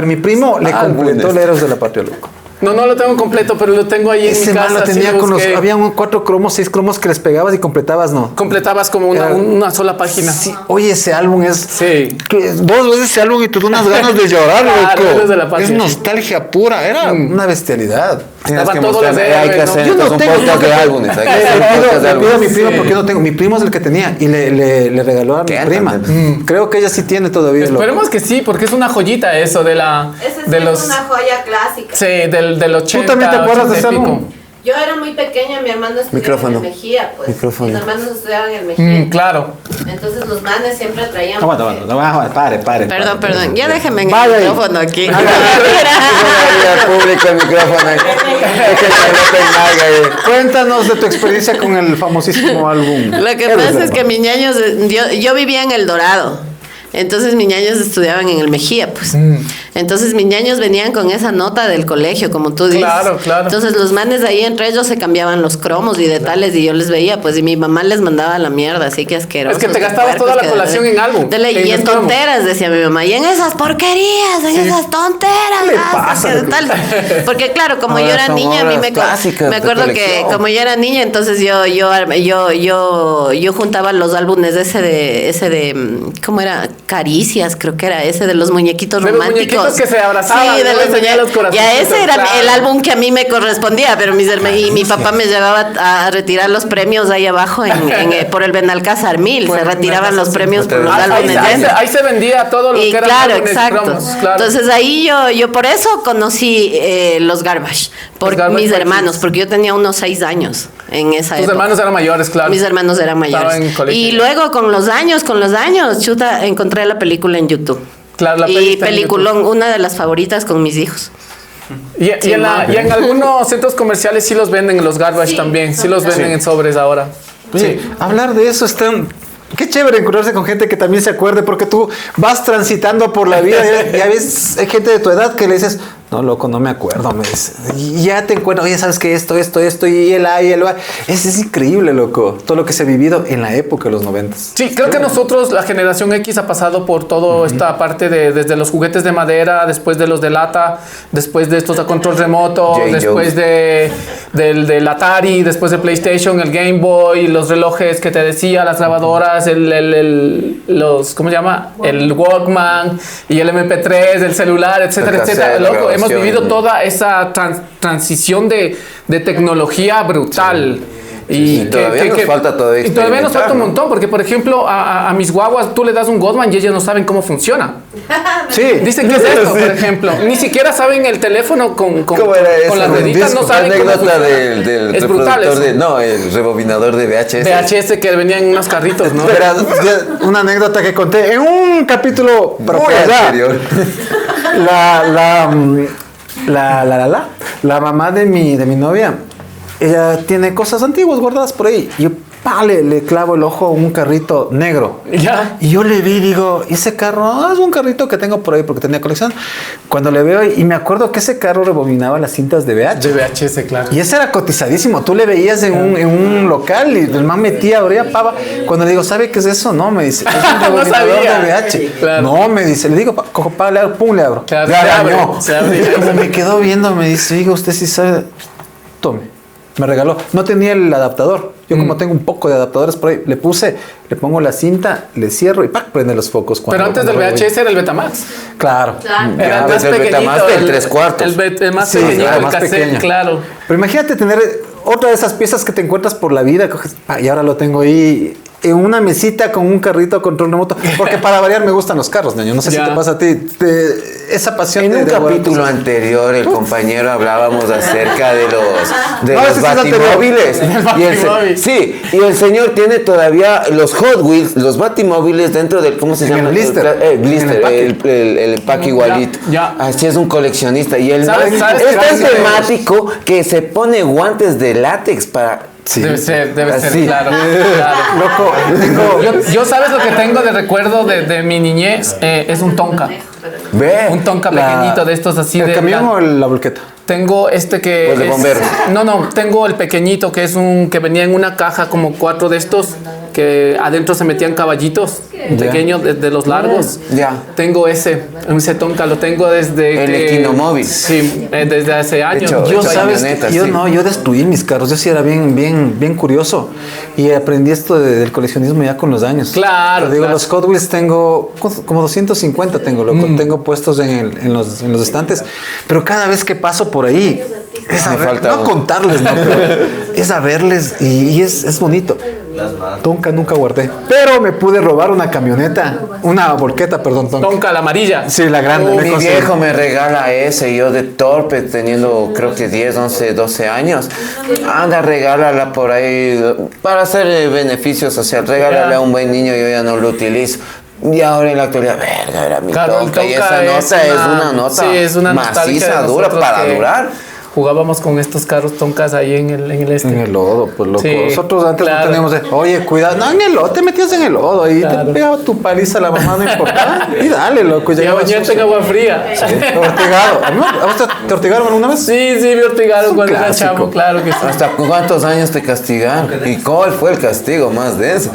mi primo le completó álbumes. el Héroes de la Patria, loco. No lo tengo completo, pero lo tengo ahí en Ese mi man casa. lo sí tenía lo con los... busqué. Había 4 cromos, 6 cromos que les pegabas y completabas, ¿no? Completabas como Era- una sola página. Sí, oye, ese álbum es... Sí. que vos ves ese álbum y te da unas ganas de llorar, Claro, loco. Héroes de la Patria, Es sí. nostalgia pura, era una bestialidad. Tienes Estaban que todos los mostrarme, hay que héroes, ¿no? hacer Yo no entonces un tengo, podcast de no, álbumes. Hay que Le hacer un podcast de pido a mi álbumes. primo Sí. porque no tengo. Mi primo es el que tenía y le regaló a mi ¿Qué? prima. Creo que ella sí tiene todavía. loco. Esperemos que sí, porque es una joyita eso de la... Esa sí de es los... una joya clásica. Sí, del 80. también te acuerdas de 80 y ese pico. álbum? Yo era muy pequeña, mi hermano estudiaba Micrófono. en el Mejía, pues. Micrófono. Mis hermanos estudiaban en el Mejía. Claro. Entonces los manes siempre traían... Pare. Perdón. Ya déjenme en Vaya el ahí. micrófono aquí. Al público el micrófono. Es que no te nalga, Cuéntanos de tu experiencia con el famosísimo álbum. Lo que Héroes de pasa la es que mis ñaños, yo vivía en El Dorado. Entonces mis ñaños estudiaban en el Mejía, pues. Entonces mis ñaños venían con esa nota del colegio, como tú dices. Claro. Entonces los manes de ahí entre ellos se cambiaban los cromos y de tales y yo les veía, pues, y mi mamá les mandaba a la mierda, así que asqueroso. Es que te gastabas toda la colación en álbum, Y en en los cromos. tonteras, decía mi mamá, y en esas porquerías, en esas tonteras. ¿Qué le ah, pasa, porque loco? tal. Porque claro, como Ahora yo era son niña, a mí obras me clásicas de acuerdo que colección. como yo era niña, entonces yo juntaba los álbumes ese de ¿cómo era? Caricias, creo que era ese, de los muñequitos De los románticos. muñequitos que se abrazaban, Sí, de ¿no? los Tenía los muñequitos. Ya corazoncitos, ese era claro. el álbum que a mí me correspondía, pero y mi papá me llevaba a retirar los premios ahí abajo por el Benalcázar 1000. Por Se el retiraban los Benalcázar, premios por los Ah, álbumes de ese. Ahí se vendía todo lo Y que era claro, álbumes, exacto. cromos, claro. Entonces ahí yo por eso conocí los Garbage, por Garbage mis Package. hermanos, porque yo tenía unos 6 años en esa Tus época. hermanos eran mayores, claro. Mis hermanos eran mayores. Estaban en colegio. Y luego con los años, chuta, encontré la película en YouTube. Claro, la peli Y está en peliculón, una de las favoritas con mis hijos. Y en algunos centros comerciales sí los venden, los Garbage Sí, también. Sí son los venden en sobres ahora. Oye, hablar de eso está... Qué chévere encontrarse con gente que también se acuerde, porque tú vas transitando por la vida y a veces hay gente de tu edad que le dices, no, loco, no me acuerdo, me dice. Y ya te encuentro, oye, ¿sabes qué? Esto, y el A, y el B. Es increíble, loco, todo lo que se ha vivido en la época de los 90. Sí, creo que nosotros, la generación X, ha pasado por toda esta parte desde los juguetes de madera, después de los de lata, después de estos a control remoto, J. después del Atari, después de PlayStation, el Game Boy, los relojes que te decía, las grabadoras, los, ¿cómo se llama? El Walkman y el MP3, el celular, etcétera, El cassette, etcétera. la Loco, hemos grabación. vivido toda esa transición de tecnología brutal. Sí, todavía nos falta todavía y todavía nos falta un experimentar, ¿no? montón, porque por ejemplo a mis guaguas tú le das un Godman y ellos no saben cómo funciona. Sí. Dicen que es esto, Sí. por ejemplo. Ni siquiera saben el teléfono con ¿Cómo era eso? las rueditas, no La saben cómo anécdota funciona. del Es brutal reproductor eso. no, el rebobinador de VHS. VHS que venían en unos carritos, ¿no? Espera, una anécdota que conté en un capítulo pero Muy por allá. anterior. La mamá de mi novia, ella tiene cosas antiguas guardadas por ahí. Yo le clavo el ojo a un carrito negro. Ya. Y yo le vi y digo, ¿y ese carro? Es un carrito que tengo por ahí porque tenía colección. Cuando le veo y me acuerdo que ese carro rebobinaba las cintas de VH. De VHS, claro. Y ese era cotizadísimo. Tú le veías en un local y el man metía, abría pava. Cuando le digo, ¿sabe qué es eso? No, me dice, es un rebobinador sabía. de VH. Claro. No, me dice, le digo, cojo pava, le abro, pum, le abro. Claro, Le se abre, arañó. se abre. Y como me quedó viendo, me dice, oiga, usted sí sabe. Tome. Me regaló. No tenía el adaptador. Yo como tengo un poco de adaptadores por ahí, le pongo la cinta, le cierro y ¡pac! Prende los focos. Pero antes del VHS era el Betamax. Claro. Era el más el pequeñito. Betamax del 3/4. El más Sí, pequeñito, claro, el más cassette, pequeño. claro. Pero imagínate tener otra de esas piezas que te encuentras por la vida, coges, y ahora lo tengo ahí en una mesita con un carrito a control remoto, porque para variar me gustan los carros, niño. No sé Ya. si te pasa a ti. Esa pasión En un de capítulo anterior, el compañero hablábamos acerca de No, los ese sí es batimóviles. anterior. Y El batimóvil. sí, y el señor tiene todavía los Hot Wheels, los batimóviles dentro del, ¿cómo se En llama? el blister. Blister, En el empaque. el empaque igualito. ya. Así es un coleccionista. Y él ¿Sabes es qué tan hace? temático que se pone guantes de látex para... Sí. Debe ser, Así. claro. claro. Loco, tengo... Yo sabes lo que tengo de recuerdo de mi niñez, es un Tonka. Ve. Un Tonka La- pequeñito de estos así ¿El de... camión o la volqueta? Tengo este que Pues de es- bomberos. No, tengo el pequeñito que es un que venía en una caja como 4 de estos que adentro se metían caballitos pequeños de los largos. Ya. Tengo ese Tonka, lo tengo desde El que- Equinomóvil. Sí, desde hace años. hecho, Yo, hecho ¿sabes? camioneta, Yo sí. no, yo destruí mis carros. Yo sí era bien curioso. Y aprendí esto del coleccionismo ya con los años. Claro, Te digo, claro. los Hot Wheels tengo como 250 tengo, loco. Tengo puestos en los estantes. Pero cada vez que paso por ahí, es a Me ver, falta no uno. contarles, no, pero es a verles y es bonito. Nunca guardé. Pero me pude robar una camioneta, una volqueta, perdón, Tonka. Tonka, la amarilla. Sí, la grande. le Mi conseguí. viejo me regala ese, yo de torpe, teniendo creo que 10, 11, 12 años. Anda, regálala por ahí para hacer beneficio social. Regálale a un buen niño, yo ya no lo utilizo. Y ahora en la actualidad, verga, era mi Claro, el Tonka. Y Tonka esa es una nota sí, es una nostalgia maciza, de dura nosotros para que durar. Jugábamos con estos carros Tonkas ahí en el este. En el lodo, pues loco. Sí, Nosotros antes claro. no teníamos de, oye, cuidado. No, en el lodo, te metías en el lodo. Ahí Claro. te pegaba tu paliza la mamá, no importaba. Y dale, loco. Y a llegabas bañarte en sucio. agua fría. Ortigado. ¿A vos te ortigaron alguna vez? Sí, me ortigaron un cuando era clásico. chavo, claro que sí. ¿Hasta cuántos años te castigaron? ¿Y cuál fue el castigo más denso?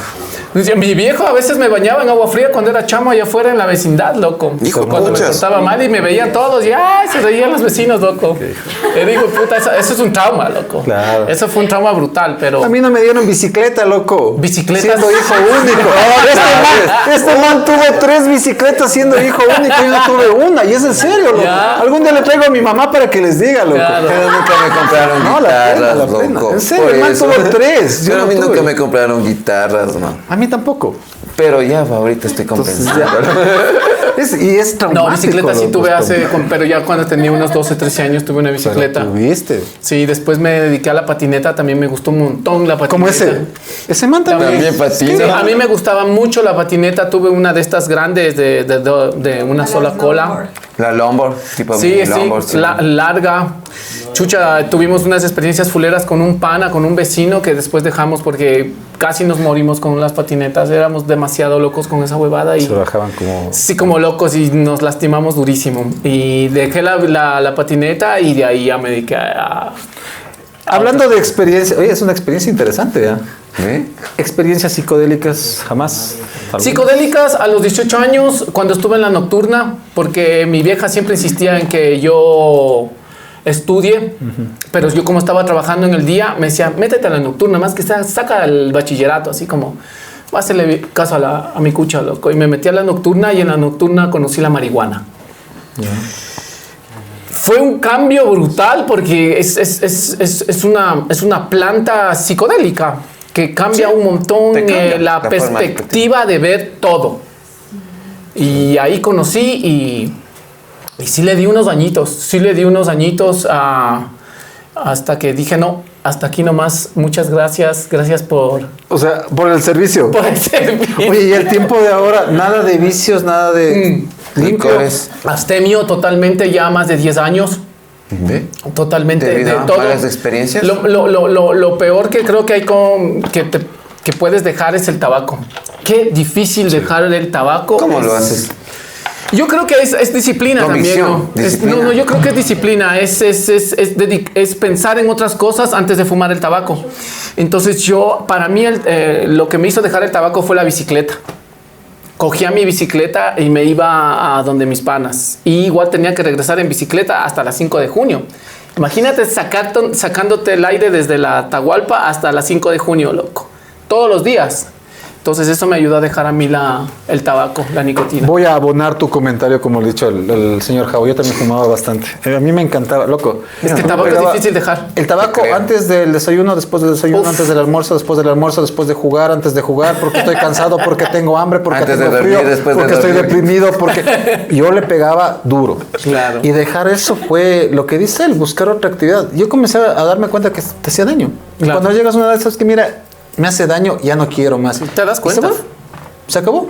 Mi viejo a veces me bañaba en agua fría cuando era chamo allá afuera en la vecindad, loco. Hijo, Cuando me puchas. portaba mal y me veían todos y ¡ay! Se reían los vecinos, loco. Y digo, puta, eso es un trauma, loco. Claro. Eso fue un trauma brutal, pero... A mí no me dieron bicicleta, loco. ¿Bicicletas? Siendo hijo único. Este man tuvo 3 bicicletas siendo hijo único y yo no tuve una. Y es en serio, loco. Ya. Algún día le traigo a mi mamá para que les diga, loco. Claro. Pero nunca me compraron No, la guitarras, pena, la pena. loco. En serio, Por el man eso. tuvo 3. Pero a mí nunca me compraron guitarras, man. A mí tampoco. Pero ya, ahorita estoy compensando. Y es traumático. No, bicicleta sí loco, tuve esto. pero ya cuando tenía unos 12, 13 años tuve una bicicleta. ¿Tuviste? Sí, después me dediqué a la patineta, también me gustó un montón la patineta. Como ese man también. También patina. Sí, a mí me gustaba mucho la patineta, tuve una de estas grandes de una sola cola. La longboard, tipo Sí, longboard. sí, larga. Chucha, tuvimos unas experiencias fuleras con un pana, con un vecino que después dejamos porque casi nos morimos con las patinetas. Éramos demasiado locos con esa huevada y Se bajaban como... sí, como locos y nos lastimamos durísimo. Y dejé la patineta y de ahí ya me dediqué a Hablando de experiencia, oye, es una experiencia interesante, ¿ya? ¿Eh? Experiencias psicodélicas jamás. psicodélicas a los 18 años, cuando estuve en la nocturna, porque mi vieja siempre insistía en que yo estudie, pero yo como estaba trabajando en el día, me decía, métete a la nocturna, más que saca el bachillerato, así como, va a hacerle caso a mi cucha, loco. Y me metí a la nocturna y en la nocturna conocí la marihuana. Fue un cambio brutal porque es una planta psicodélica que cambia un montón te cambia la la forma perspectiva de ver todo. Y ahí conocí y sí le di unos añitos hasta que dije, no, hasta aquí nomás, muchas gracias por O sea, por el servicio. el servicio. Oye, y el tiempo de ahora, nada de vicios, nada de limpio. Licores. Abstemio totalmente ya más de 10 años. ¿Ve? Totalmente de ¿Debido a todo. malas experiencias? Lo peor que creo que hay que puedes dejar es el tabaco. Qué difícil dejar el tabaco. ¿Cómo lo haces? Yo creo que es disciplina también, ¿no? Convicción, disciplina. No, yo creo que es disciplina, es pensar en otras cosas antes de fumar el tabaco. Entonces para mí lo que me hizo dejar el tabaco fue la bicicleta. Cogía mi bicicleta y me iba a donde mis panas. Y igual tenía que regresar en bicicleta hasta las 5 de junio. Imagínate sacándote el aire desde la Atahualpa hasta las 5 de junio, loco. Todos los días. Entonces eso me ayudó a dejar a mí el tabaco, la nicotina. Voy a abonar tu comentario, como le he dicho el señor Javo. Yo también fumaba bastante. A mí me encantaba, loco. Es que el Yo tabaco es pegaba- difícil dejar. El tabaco Te creo. antes del desayuno, después del desayuno, Uf. antes del almuerzo, después de jugar, antes de jugar, porque estoy cansado, porque tengo hambre, porque Antes de tengo dormir, frío, después de porque estoy dormir. deprimido, porque yo le pegaba duro. Claro. Y dejar eso fue lo que dice él, buscar otra actividad. Yo comencé a darme cuenta que te hacía daño. Y Claro. cuando llegas a una de esas que mira, me hace daño, ya no quiero más. ¿Te das Y cuenta? se acabó.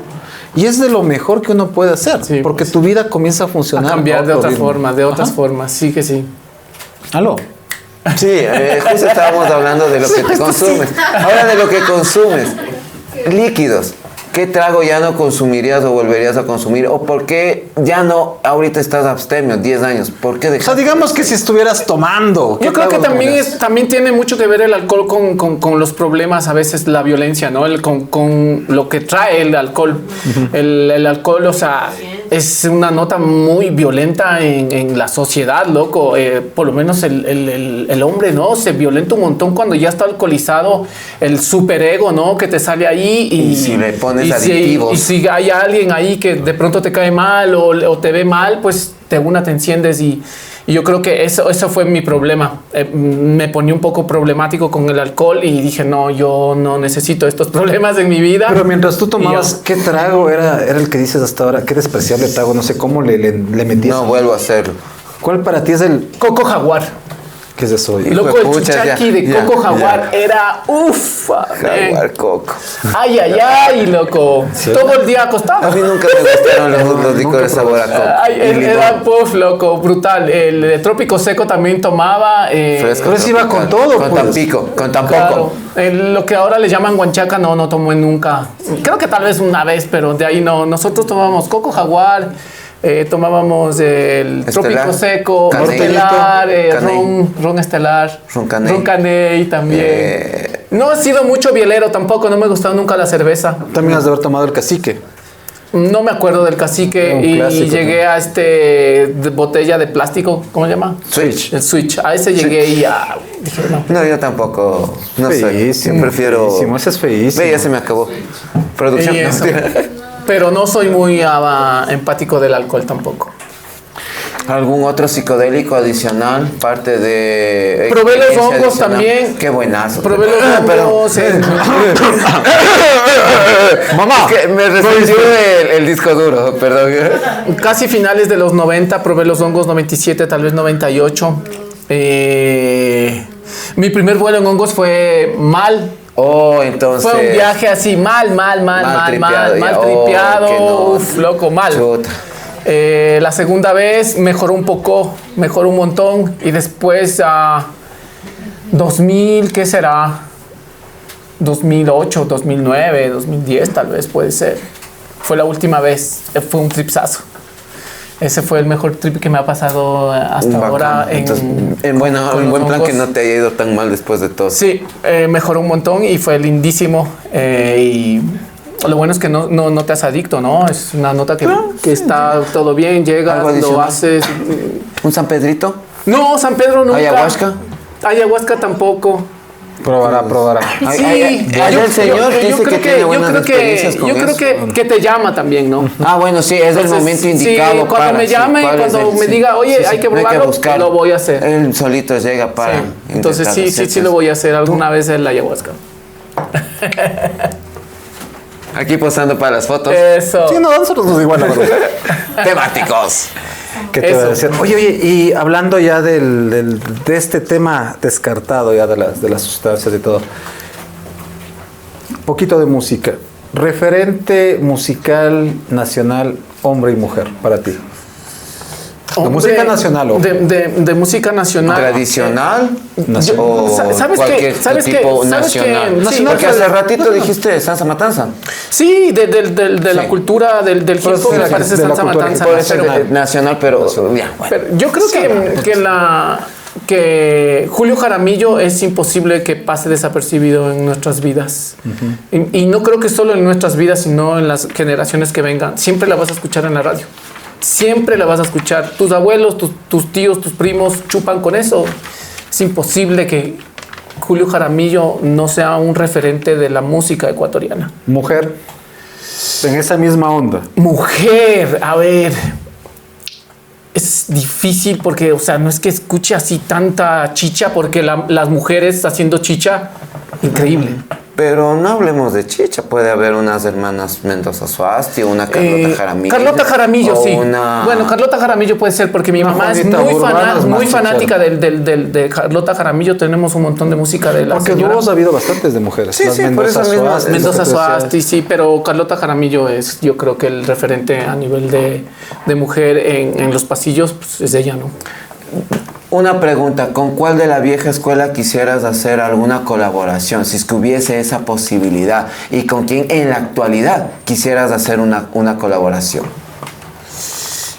Y es de lo mejor que uno puede hacer, Sí, porque pues. tu vida comienza a A funcionar. cambiar de otro otra ritmo. forma, de otras Ajá. formas. Sí que sí. Aló. Sí, justo estábamos hablando de lo que te consumes. Ahora de lo que consumes. Líquidos. ¿Qué trago ya no consumirías o volverías a consumir? ¿O por qué ya no ahorita estás abstemio, 10 años? ¿Por qué O sea, dejaste? digamos que si estuvieras tomando. ¿qué Yo creo que trago también, tomarías? también tiene mucho que ver el alcohol con los problemas, a veces la violencia, ¿no? Con lo que trae el alcohol. El alcohol, o sea, es una nota muy violenta en la sociedad, loco. Por lo menos el hombre, ¿no? Se violenta un montón cuando ya está alcoholizado. El superego, ¿no? Que te sale ahí. Y si le pones y aditivos. y si hay alguien ahí que de pronto te cae mal o te ve mal, pues te enciendes y yo creo que eso fue mi problema. Me ponía un poco problemático con el alcohol y dije, no, yo no necesito estos problemas en mi vida. Pero mientras tú tomabas, Y ya. ¿qué trago era el que dices hasta ahora? Qué despreciable trago, no sé cómo le metías. No vuelvo a hacerlo. ¿Cuál para ti es el Coco Jaguar. qué es eso? Hijo Loco, de el pucha, chuchaqui ya, de ya, Coco ya. Jaguar era ufa. Jaguar coco. Ay, ay, ay, loco. Todo el día A acostado. mí nunca me gustaron los licores sabor a coco. Ay, Y limón. era puff, loco, brutal. El trópico seco también tomaba. Fresco Pero ese iba con tropical. todo, Con pues. tampico, con tampoco. Claro, lo que ahora le llaman guanchaca no tomé nunca. Creo que tal vez una vez, pero de ahí no. Nosotros tomábamos Coco Jaguar, tomábamos el Estelar, trópico seco, Caney, estelar, Caney. ron estelar, Ron Caney. Caney también. No he sido mucho bielero tampoco, no me ha gustado nunca la cerveza. También has de haber tomado el cacique. No me acuerdo del cacique Un y clásico, llegué a botella de plástico, ¿cómo se llama? Switch. El Switch. A ese llegué y ya dije no. No, yo tampoco. No sé. Feísimo, Yo prefiero. feísimo, ese es feísimo. Ve, ya se me acabó. Producción. Y no, eso. mentira. Pero no soy muy empático del alcohol tampoco. ¿Algún otro psicodélico adicional? Parte de. Probé los experiencia hongos adicional? también. Qué buenazo. Probé los hongos. Mamá. Es que me resintió el disco duro, perdón. Casi finales de los 90, probé los hongos 97, tal vez 98. Mi primer vuelo en hongos fue mal. Oh, entonces. Fue un viaje así, mal tripeado, ya. tripeado. Que no. Uf, loco, mal. Chuta. La segunda vez mejoró un poco, mejoró un montón. Y después, 2000, ¿qué será? 2008, 2009, 2010 tal vez puede ser. Fue la última vez, fue un tripsazo. Ese fue el mejor trip que me ha pasado hasta Bacán. ahora. Entonces, en con buen los plan que hongos. no te haya ido tan mal después de todo. Sí, mejoró un montón y fue lindísimo. Y lo bueno es que no te haces adicto, ¿no? Es una nota que está todo bien, llegas, Algo lo adicional. haces. ¿Un San Pedrito? No, San Pedro nunca. ¿Ayahuasca? Ayahuasca tampoco. Probará. Sí, el señor dice que tiene buenas experiencias con yo creo eso. que te llama también, ¿no? Ah, bueno, sí, es el Entonces, momento indicado. sí, cuando me llame y cuando me diga, oye, hay que probarlo, lo voy a hacer. Él solito llega para. Sí. Entonces intentar sí lo voy a hacer alguna vez en la ayahuasca. Aquí posando para las fotos. Eso. Sí, no, nosotros nos igual, la verdad. Temáticos. ¿Qué te iba a Eso. decir? Oye, y hablando ya de este tema descartado ya de las sustancias y todo, poquito de música. Referente musical nacional, hombre y mujer, para ti. De música nacional, ojo. De música nacional. ¿Tradicional? Yo- ¿Sabes qué? cualquier ¿Sabes qué? tipo ¿Sabes nacional? qué? Sí, Porque hace ratito dijiste Sansa Matanza. Sí, de la cultura del hip hop me parece de la Sansa cultura Matanza. Puede ser pero- nacional, pero ya, bueno. pero yo creo que Julio Jaramillo es imposible que pase desapercibido en nuestras vidas. Y no creo que solo en nuestras vidas, sino en las generaciones que vengan. Siempre la vas a escuchar en la radio. Siempre la vas a escuchar. Tus abuelos, tus tíos, tus primos chupan con eso. Es imposible que Julio Jaramillo no sea un referente de la música ecuatoriana. Mujer, en esa misma onda. Mujer, a ver, es difícil porque, o sea, no es que escuche así tanta chicha, porque las mujeres haciendo chicha, increíble. Pero no hablemos de chicha. Puede haber unas hermanas Mendoza Suasti, una Carlota Jaramillo. Carlota Jaramillo, o sí. una- Bueno, Carlota Jaramillo puede ser porque mi Una mamá es Juanita muy, Urbana es más muy chichera. fanática de Carlota Jaramillo. Tenemos un montón de música de la Porque señora. dúos ha habido bastantes de mujeres. Sí, Las sí, por Mendoza eso mismo, Suárez, Mendoza lo que tú decías. Suasti, sí, pero Carlota Jaramillo es, yo creo que el referente a nivel de mujer en los pasillos, pues, es ella, ¿no? Una pregunta, ¿con cuál de la vieja escuela quisieras hacer alguna colaboración? Si es que hubiese esa posibilidad. ¿Y con quién en la actualidad quisieras hacer una colaboración?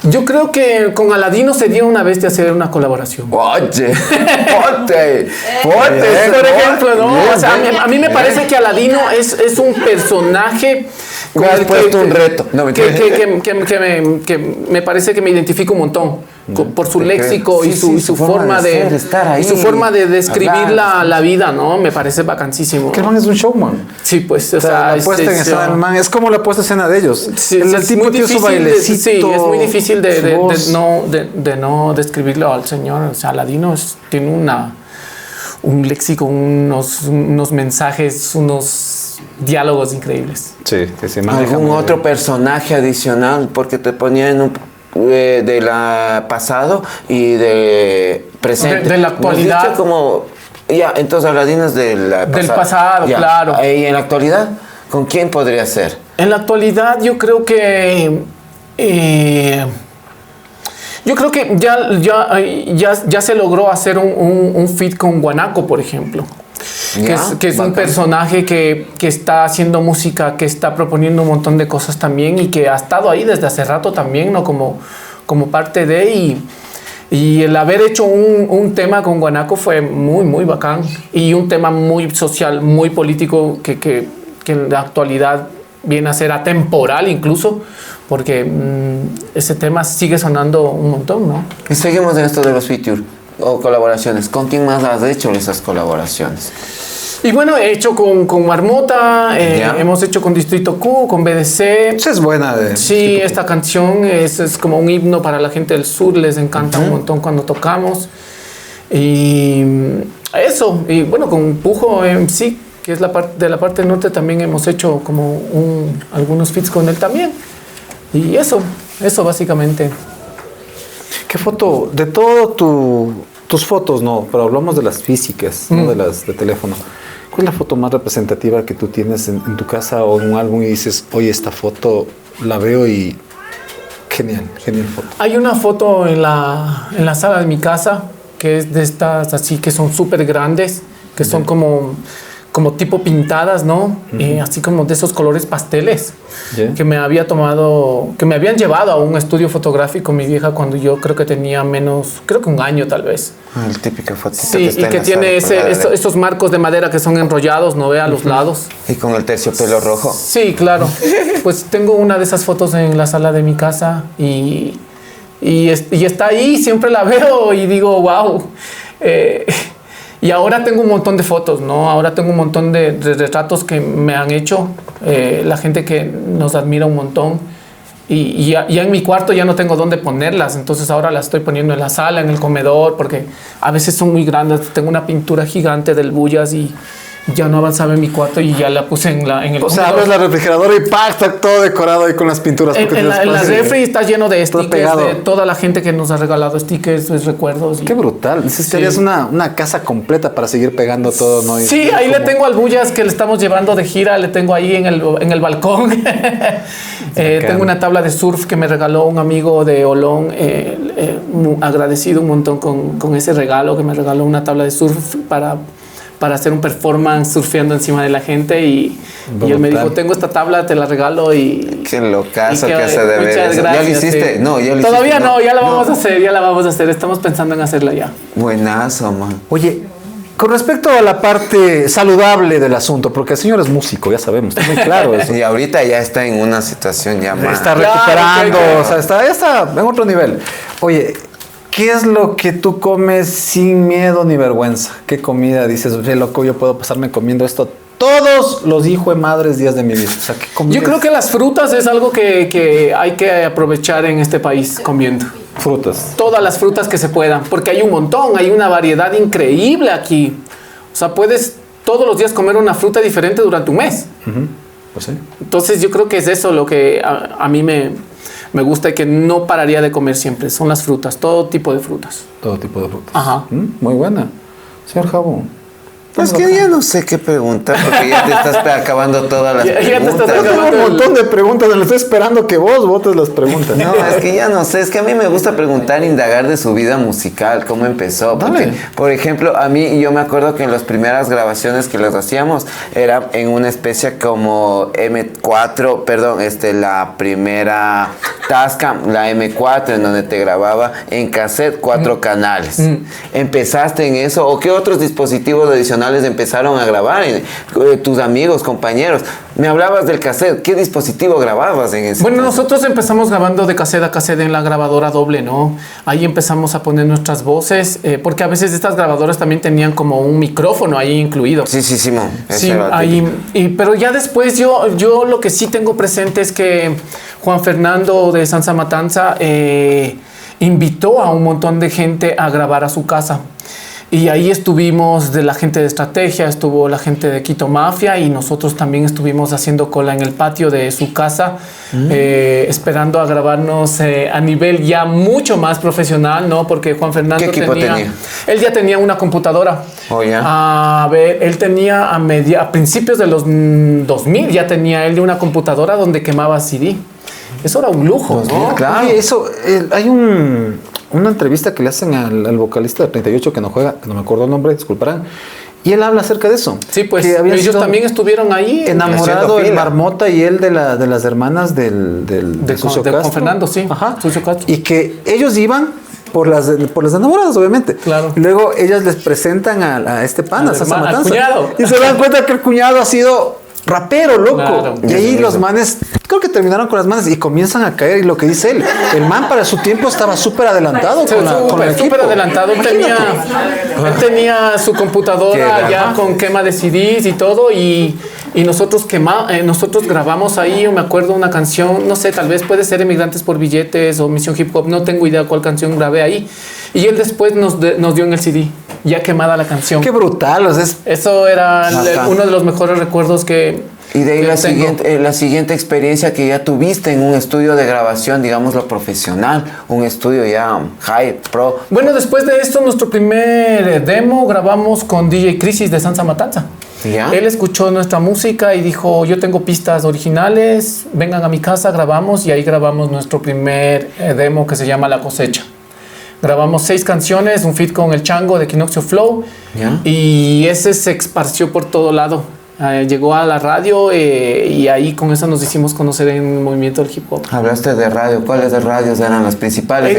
Yo creo que con Aladino sería una bestia hacer una colaboración. Oye, ponte, Por ejemplo, ¿no? O sea, a mí me parece que Aladino es un personaje Me has puesto un reto. No, que me parece que me identifico un montón por su léxico Sí, y sí, su forma de de ser, estar ahí, y su forma de describir hablar. la vida, ¿no? Me parece vacancísimo. Que el man es un showman. Sí, pues, o O sea, sea, la puesta en escena del man es como la puesta en escena de ellos. Sí, el es tipo muy tiene su difícil bailecito. sí, es muy difícil su voz. de no describirlo al señor. O sea, Aladino tiene un léxico, unos mensajes, unos diálogos increíbles. Sí, que se maneja ¿Algún muy otro bien. personaje adicional? Porque te ponía en un de la pasado y de presente. De la Me has actualidad. dicho como ya, entonces Aladino es del pasado, Ya. claro. Y en la actualidad, ¿con quién podría ser? En la actualidad yo creo que ya se logró hacer un feat con Guanaco, por ejemplo. Que es un personaje que está haciendo música, que está proponiendo un montón de cosas también y que ha estado ahí desde hace rato también, ¿no? Como parte de... Y Y el haber hecho un tema con Guanaco fue muy, muy bacán. Y un tema muy social, muy político, que en la actualidad viene a ser atemporal incluso, porque ese tema sigue sonando un montón, ¿no? Y seguimos en esto de los features o colaboraciones. ¿Con quién más has hecho esas colaboraciones? Y bueno, he hecho con Marmota, hemos hecho con Distrito Q, con BDC. Esa es buena. Sí, esta canción es como un himno para la gente del sur, les encanta un montón cuando tocamos. Y eso, y bueno, con Pujo MC, que es de la parte norte, también hemos hecho como algunos feats con él también. Y eso básicamente. ¿Qué foto? De tus fotos, no, pero hablamos de las físicas, no de las de teléfono. ¿Cuál es la foto más representativa que tú tienes en tu casa o en un álbum y dices, oye, esta foto la veo y genial foto? Hay una foto en la sala de mi casa que es de estas así que son súper grandes, que son como tipo pintadas, ¿no? Así como de esos colores pasteles que me habían llevado a un estudio fotográfico mi vieja cuando yo creo que tenía creo que un año tal vez. El típico fotito Sí, que está y en que la tiene sala, esos marcos de madera que son enrollados, ¿no ve? A los lados. Y con el terciopelo rojo. Sí, claro. Pues tengo una de esas fotos en la sala de mi casa y está ahí, siempre la veo y digo, wow. Y ahora tengo un montón de fotos, ¿no? Ahora tengo un montón de retratos que me han hecho la gente que nos admira un montón. Y ya en mi cuarto ya no tengo dónde ponerlas, entonces ahora las estoy poniendo en la sala, en el comedor, porque a veces son muy grandes. Tengo una pintura gigante del Bullas y ya no avanzaba en mi cuarto y ya la puse en el comedor. O sea, abres la refrigeradora y ¡pac! Está todo decorado ahí con las pinturas. En la refri está lleno de stickers de toda la gente que nos ha regalado stickers, recuerdos. Qué brutal. Dices que harías una casa completa para seguir pegando todo, ¿no? Sí, ahí le tengo al Bullas que le estamos llevando de gira, le tengo ahí en el balcón. Tengo una tabla de surf que me regaló un amigo de Olón. Agradecido un montón con ese regalo, que me regaló una tabla de surf para hacer un performance surfeando encima de la gente y él me dijo, tengo esta tabla, te la regalo y... Qué locazo y que hace de ver muchas eso. gracias, ¿Ya lo hiciste? sí. No, ya lo hiciste. Todavía no, ya la vamos a hacer, estamos pensando en hacerla ya. Buenazo, man. Oye, con respecto a la parte saludable del asunto, porque el señor es músico, ya sabemos, está muy claro eso. Y ahorita ya está en una situación ya más... Está Claro, recuperando, claro. o sea, ya está en otro nivel. Oye, ¿qué es lo que tú comes sin miedo ni vergüenza? ¿Qué comida dices, oye, loco, yo puedo pasarme comiendo esto todos los hijos de madres días de mi vida? O sea, ¿qué comida? Yo creo que las frutas es algo que hay que aprovechar en este país comiendo. Frutas. Todas las frutas que se puedan, porque hay un montón, hay una variedad increíble aquí. O sea, puedes todos los días comer una fruta diferente durante un mes. Pues sí. Entonces yo creo que es eso lo que a mí me gusta y que no pararía de comer siempre. Son las frutas, todo tipo de frutas. Todo tipo de frutas. Ajá. Muy buena. Señor Jabo. Pues que ya no sé qué preguntar, porque ya te estás acabando todas las Ya te estás preguntas. Tengo acabando. un montón de preguntas, le estoy esperando que vos votes las preguntas. No, es que ya no sé, es que a mí me gusta preguntar, indagar de su vida musical, cómo empezó. Porque, Dale. por ejemplo, a mí, yo me acuerdo que en las primeras grabaciones que les hacíamos era en una especie como M4, perdón, la primera Tascam, la M4, en donde te grababa en cassette 4 canales. ¿Empezaste en eso? ¿O qué otros dispositivos adicionales empezaron a grabar? Tus amigos, compañeros. Me hablabas del cassette. ¿Qué dispositivo grababas en ese? Bueno, nosotros empezamos grabando de cassette a cassette en la grabadora doble, ¿no? Ahí empezamos a poner nuestras voces, porque a veces estas grabadoras también tenían como un micrófono ahí incluido. Sí, Simón. Sí, ahí, pero ya después yo lo que sí tengo presente es que Juan Fernando de Sansa Matanza invitó a un montón de gente a grabar a su casa. Y ahí estuvimos de la gente de estrategia, estuvo la gente de Quito Mafia y nosotros también estuvimos haciendo cola en el patio de su casa, esperando a grabarnos a nivel ya mucho más profesional, ¿no? Porque Juan Fernando ¿Qué equipo tenía? Él ya tenía una computadora. Oh, ya. A ver, él tenía a principios de los 2000 ya tenía él una computadora donde quemaba CD. Eso era un lujo, ¿no? Claro. Oye, eso, hay una entrevista que le hacen al vocalista de 38 que no juega, que no me acuerdo el nombre, disculparán. Y él habla acerca de eso. Sí, pues que habían ellos sido también estuvieron ahí. enamorado haciendo el fila. Marmota y él de las hermanas de Sucio Juan Castro. Fernando, sí. Ajá. Sucio Castro. Y que ellos iban por las enamoradas, obviamente. Claro. Luego ellas les presentan a este pana, Al a Salsa hermano, al Matanza. cuñado. Y se dan cuenta que el cuñado ha sido rapero, loco. Claro. Y ahí los manes, creo que terminaron con las manes y comienzan a caer. Y lo que dice él, el man para su tiempo estaba súper adelantado con el equipo. Súper adelantado. Él tenía su computadora Qué ya con quema de CDs y todo. Y nosotros nosotros grabamos ahí, yo me acuerdo, una canción, no sé, tal vez puede ser Emigrantes por Billetes o Misión Hip Hop, no tengo idea cuál canción grabé ahí. Y él después nos dio en el CD, ya quemada la canción. Qué brutal. O sea, Eso era Bastante. uno de los mejores recuerdos que... Y de ahí que tengo. la siguiente experiencia que ya tuviste en un estudio de grabación, digámoslo profesional, un estudio ya high, pro. Bueno, después de esto, nuestro primer demo grabamos con DJ Crisis de Salsa Matanza. ¿Ya? Él escuchó nuestra música y dijo, yo tengo pistas originales, vengan a mi casa, grabamos, y ahí grabamos nuestro primer demo que se llama La Cosecha. Grabamos 6 canciones, un feat con El Chango de Equinoccio Flow, ¿Ya? y ese se esparció por todo lado. Llegó a la radio y ahí con eso nos hicimos conocer en el movimiento del hip hop. Hablaste de radio, ¿cuáles de radios eran las principales?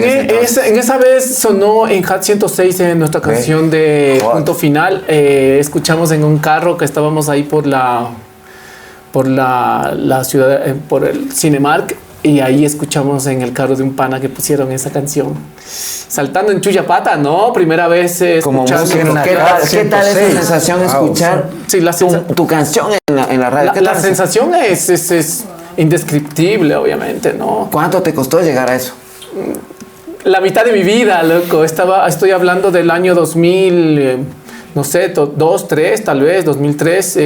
En esa vez sonó en Hat 106 en nuestra canción de Punto Final. Escuchamos en un carro que estábamos ahí por la ciudad, por el Cinemark, y ahí escuchamos en el carro de un pana que pusieron esa canción. Saltando en Chuyapata, ¿no? Primera vez Como escuchando. música, ¿qué tal esa sensación escuchar Sí, tu canción en la radio? ¿Qué La tal? sensación es indescriptible, obviamente, ¿no? ¿Cuánto te costó llegar a eso? La mitad de mi vida, loco. Estoy hablando del año 2000, no sé, 2, 3, tal vez, 2003.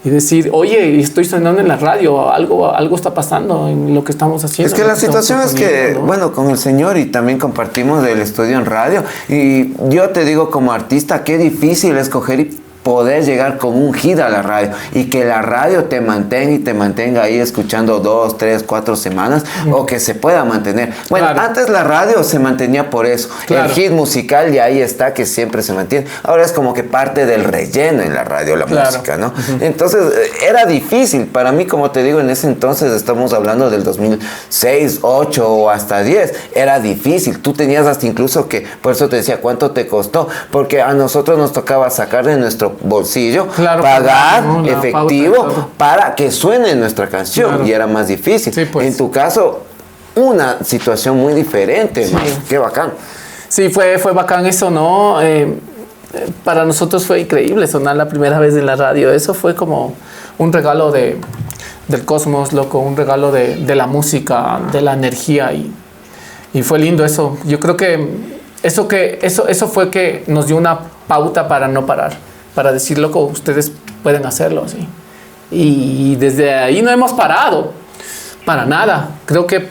Y decir, oye, estoy sonando en la radio, algo está pasando en lo que estamos haciendo. Es que la situación es que, bueno, con el señor y también compartimos el estudio en radio. Y yo te digo como artista, qué difícil es coger y poder llegar con un hit a la radio y que la radio te mantenga ahí escuchando 2, 3, 4 semanas o que se pueda mantener. Bueno, Claro. antes la radio se mantenía por eso. Claro. El hit musical y ahí está, que siempre se mantiene. Ahora es como que parte del relleno en la radio, la Claro. música, ¿no? Entonces, era difícil. Para mí, como te digo, en ese entonces, estamos hablando del 2006, 8 o hasta 10, era difícil. Tú tenías hasta incluso que, por eso te decía, ¿cuánto te costó? Porque a nosotros nos tocaba sacar de nuestro bolsillo, Claro, pagar claro, la efectivo pauta y todo. para que suene nuestra canción, Claro. y era más difícil. Sí, pues. En tu caso, una situación muy diferente, man. Qué bacán. Sí, fue bacán eso, ¿no? Para nosotros fue increíble sonar la primera vez en la radio. Eso fue como un regalo del cosmos, loco, un regalo de la música, de la energía, y fue lindo eso. Yo creo que eso fue que nos dio una pauta para no parar, para decir, loco, ustedes pueden hacerlo, ¿sí? Y desde ahí no hemos parado, para nada. Creo que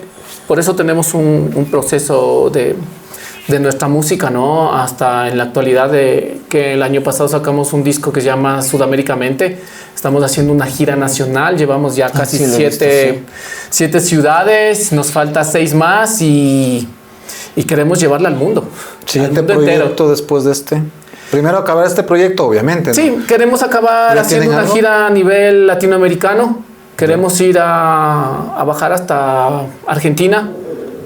por eso tenemos un proceso de nuestra música, ¿no? Hasta en la actualidad, que el año pasado sacamos un disco que se llama Sudaméricamente. Estamos haciendo una gira nacional, llevamos ya casi sí, lo he visto, 7 ciudades, nos falta 6 más y queremos llevarla al mundo. Siguiente al mundo proyecto entero. después de este. Primero acabar este proyecto, obviamente, ¿no? Sí, queremos acabar ¿Ya haciendo tienen una algo? gira a nivel latinoamericano. Queremos ir a bajar hasta Argentina,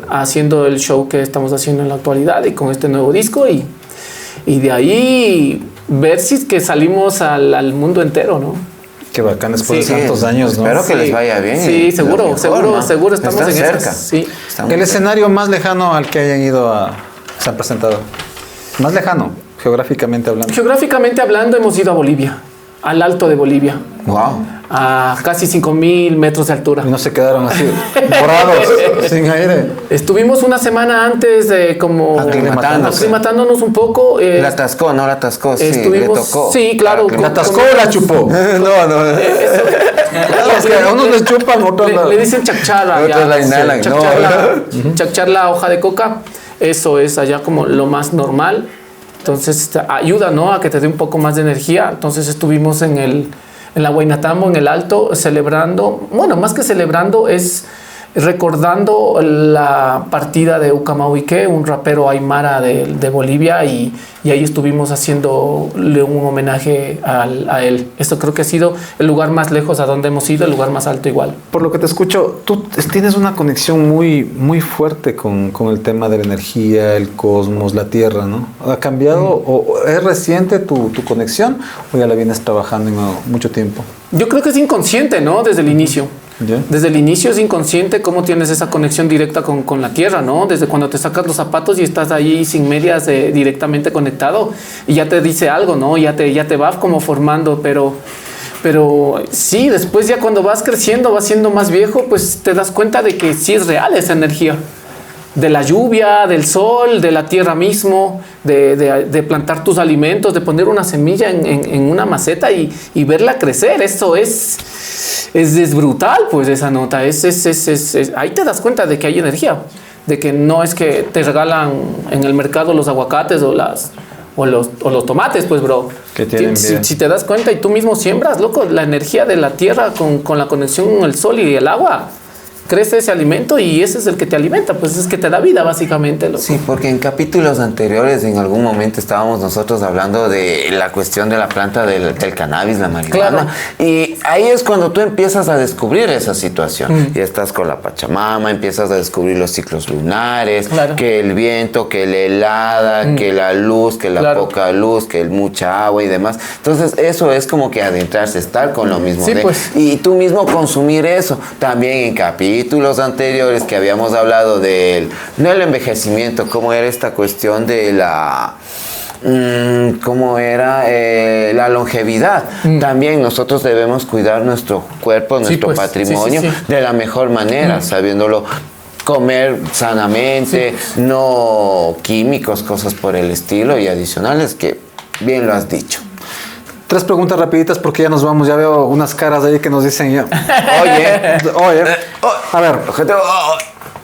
haciendo el show que estamos haciendo en la actualidad y con este nuevo disco, y de ahí ver si es que salimos al mundo entero, ¿no? Qué bacán después Sí, de tantos años, ¿no? Espero que les vaya bien. Sí, Lo seguro, mejor, seguro, ¿no? seguro estamos Están en cerca. esas. Sí. Estamos El cerca. escenario más lejano al que hayan ido se han presentado. Más lejano, geográficamente hablando. Geográficamente hablando, hemos ido a Bolivia, al alto de Bolivia, Wow. a casi 5,000 metros de altura. Y no se quedaron así, morados, sin aire. Estuvimos una semana antes de como Aclimatándose. aclimatándonos un poco. La atascó, no la atascó, sí, estuvimos, le tocó. sí, claro. ¿La atascó o la chupó? No. Es que a unos les chupan, a otros Le dicen chacharra. Otros ya, la inhalan, no. chachar la hoja de coca. Eso es allá como lo más normal. Entonces ayuda, ¿no?, a que te dé un poco más de energía. Entonces estuvimos en la Huaynatambo, en el alto, celebrando. Bueno, más que celebrando, es recordando la partida de Ucamahuique, un rapero aymara de Bolivia, y ahí estuvimos haciéndole un homenaje a él. Esto creo que ha sido el lugar más lejos a donde hemos ido, el lugar más alto igual. Por lo que te escucho, tú tienes una conexión muy, muy fuerte con el tema de la energía, el cosmos, la Tierra, ¿no? ¿Ha cambiado o es reciente tu conexión o ya la vienes trabajando en mucho tiempo? Yo creo que es inconsciente, ¿no? Desde el inicio. ¿Ya? Desde el inicio es inconsciente cómo tienes esa conexión directa con la tierra, ¿no? Desde cuando te sacas los zapatos y estás ahí sin medias directamente conectado y ya te dice algo, ¿no? Ya te va como formando, pero sí, después ya cuando vas creciendo, vas siendo más viejo, pues te das cuenta de que sí es real esa energía. De la lluvia, del sol, de la tierra mismo, de plantar tus alimentos, de poner una semilla en una maceta y verla crecer. Esto es brutal, pues, esa nota. Ahí te das cuenta de que hay energía, de que no es que te regalan en el mercado los aguacates o los tomates, pues, bro. Que tienen vida. Si te das cuenta y tú mismo siembras, loco, la energía de la tierra con la conexión con el sol y el agua, crece ese alimento y ese es el que te alimenta, pues es que te da vida básicamente, loco. Sí, porque en capítulos anteriores en algún momento estábamos nosotros hablando de la cuestión de la planta del cannabis, la marihuana. Claro. Y ahí es cuando tú empiezas a descubrir esa situación. Y estás con la Pachamama, empiezas a descubrir los ciclos lunares, Claro. que el viento, que la helada, que la luz, que la Claro. poca luz, que el mucha agua y demás. Entonces eso es como que adentrarse, estar con lo mismo. Sí, pues. Y tú mismo consumir eso. También en capítulos anteriores que habíamos hablado del, no el envejecimiento, cómo era esta cuestión de la... cómo era la longevidad. También nosotros debemos cuidar nuestro cuerpo, nuestro pues, patrimonio sí. de la mejor manera, sabiéndolo comer sanamente, no químicos, cosas por el estilo y adicionales, que bien lo has dicho. 3 preguntas rapiditas porque ya nos vamos. Ya veo unas caras ahí que nos dicen ya. Oye. A ver,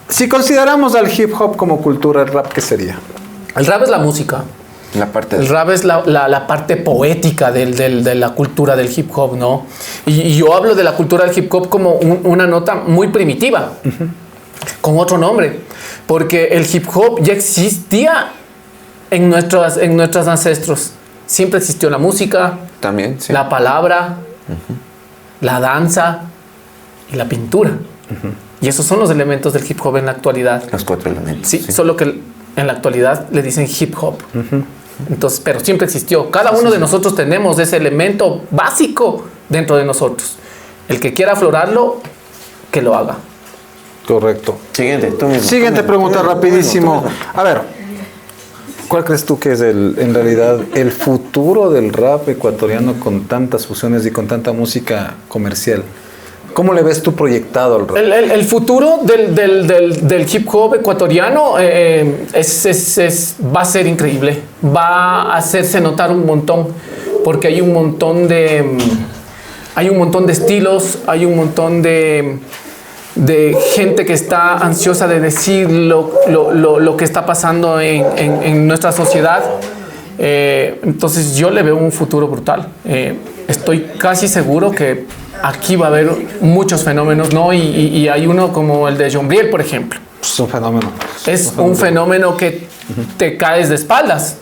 si consideramos al hip hop como cultura, ¿el rap qué sería? El rap es la música. La parte El rap es la parte poética de la cultura del hip hop, ¿no? Y yo hablo de la cultura del hip hop como una nota muy primitiva, con otro nombre, porque el hip hop ya existía en nuestros ancestros. Siempre existió la música, también, sí. la palabra, la danza y la pintura. Y esos son los elementos del hip hop en la actualidad. Los 4 elementos. Sí, solo que en la actualidad le dicen hip hop. Entonces, pero siempre existió. Cada uno de nosotros tenemos ese elemento básico dentro de nosotros. El que quiera aflorarlo, que lo haga. Correcto. Siguiente, tú mismo. Siguiente pregunta, rapidísimo. A ver, ¿cuál crees tú que es en realidad el futuro del rap ecuatoriano con tantas fusiones y con tanta música comercial? ¿Cómo le ves tú proyectado al rap? El futuro del hip hop ecuatoriano va a ser increíble. Va a hacerse notar un montón, porque hay un montón de estilos, hay un montón de gente que está ansiosa de decir lo que está pasando en nuestra sociedad. Entonces yo le veo un futuro brutal. Estoy casi seguro que aquí va a haber muchos fenómenos, ¿no? Y hay uno como el de Jombriel, por ejemplo. Es un fenómeno. Es un fenómeno que te caes de espaldas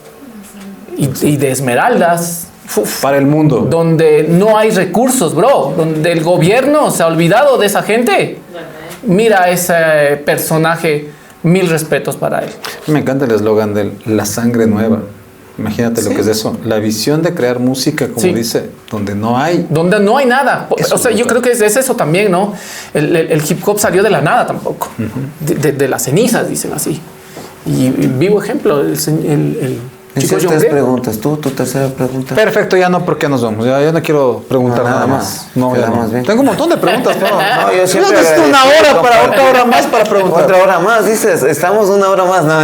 y de esmeraldas. Uf, Para el mundo. donde no hay recursos, bro, donde el gobierno se ha olvidado de esa gente. Mira ese personaje, 1000 respetos para él. Me encanta el eslogan de la sangre nueva. Imagínate lo que es eso. La visión de crear música, como Sí. dice, donde no hay. Donde no hay nada. Eso O sea, yo creo que es eso también, ¿no? El hip hop salió de la nada tampoco. De las cenizas, dicen así. Y vivo ejemplo, el chico Hiciste John 3 Gray. preguntas, tú, tu tercera pregunta. Perfecto, ya no, porque nos vamos. Ya no quiero preguntar No, nada nada más. más. No, ya Quedamos no. bien. Tengo un montón de preguntas, pero No, yo siempre necesito una agradecido, hora para compadre. otra hora más para preguntar. Otra hora más, dices. Estamos 1 hora más. No,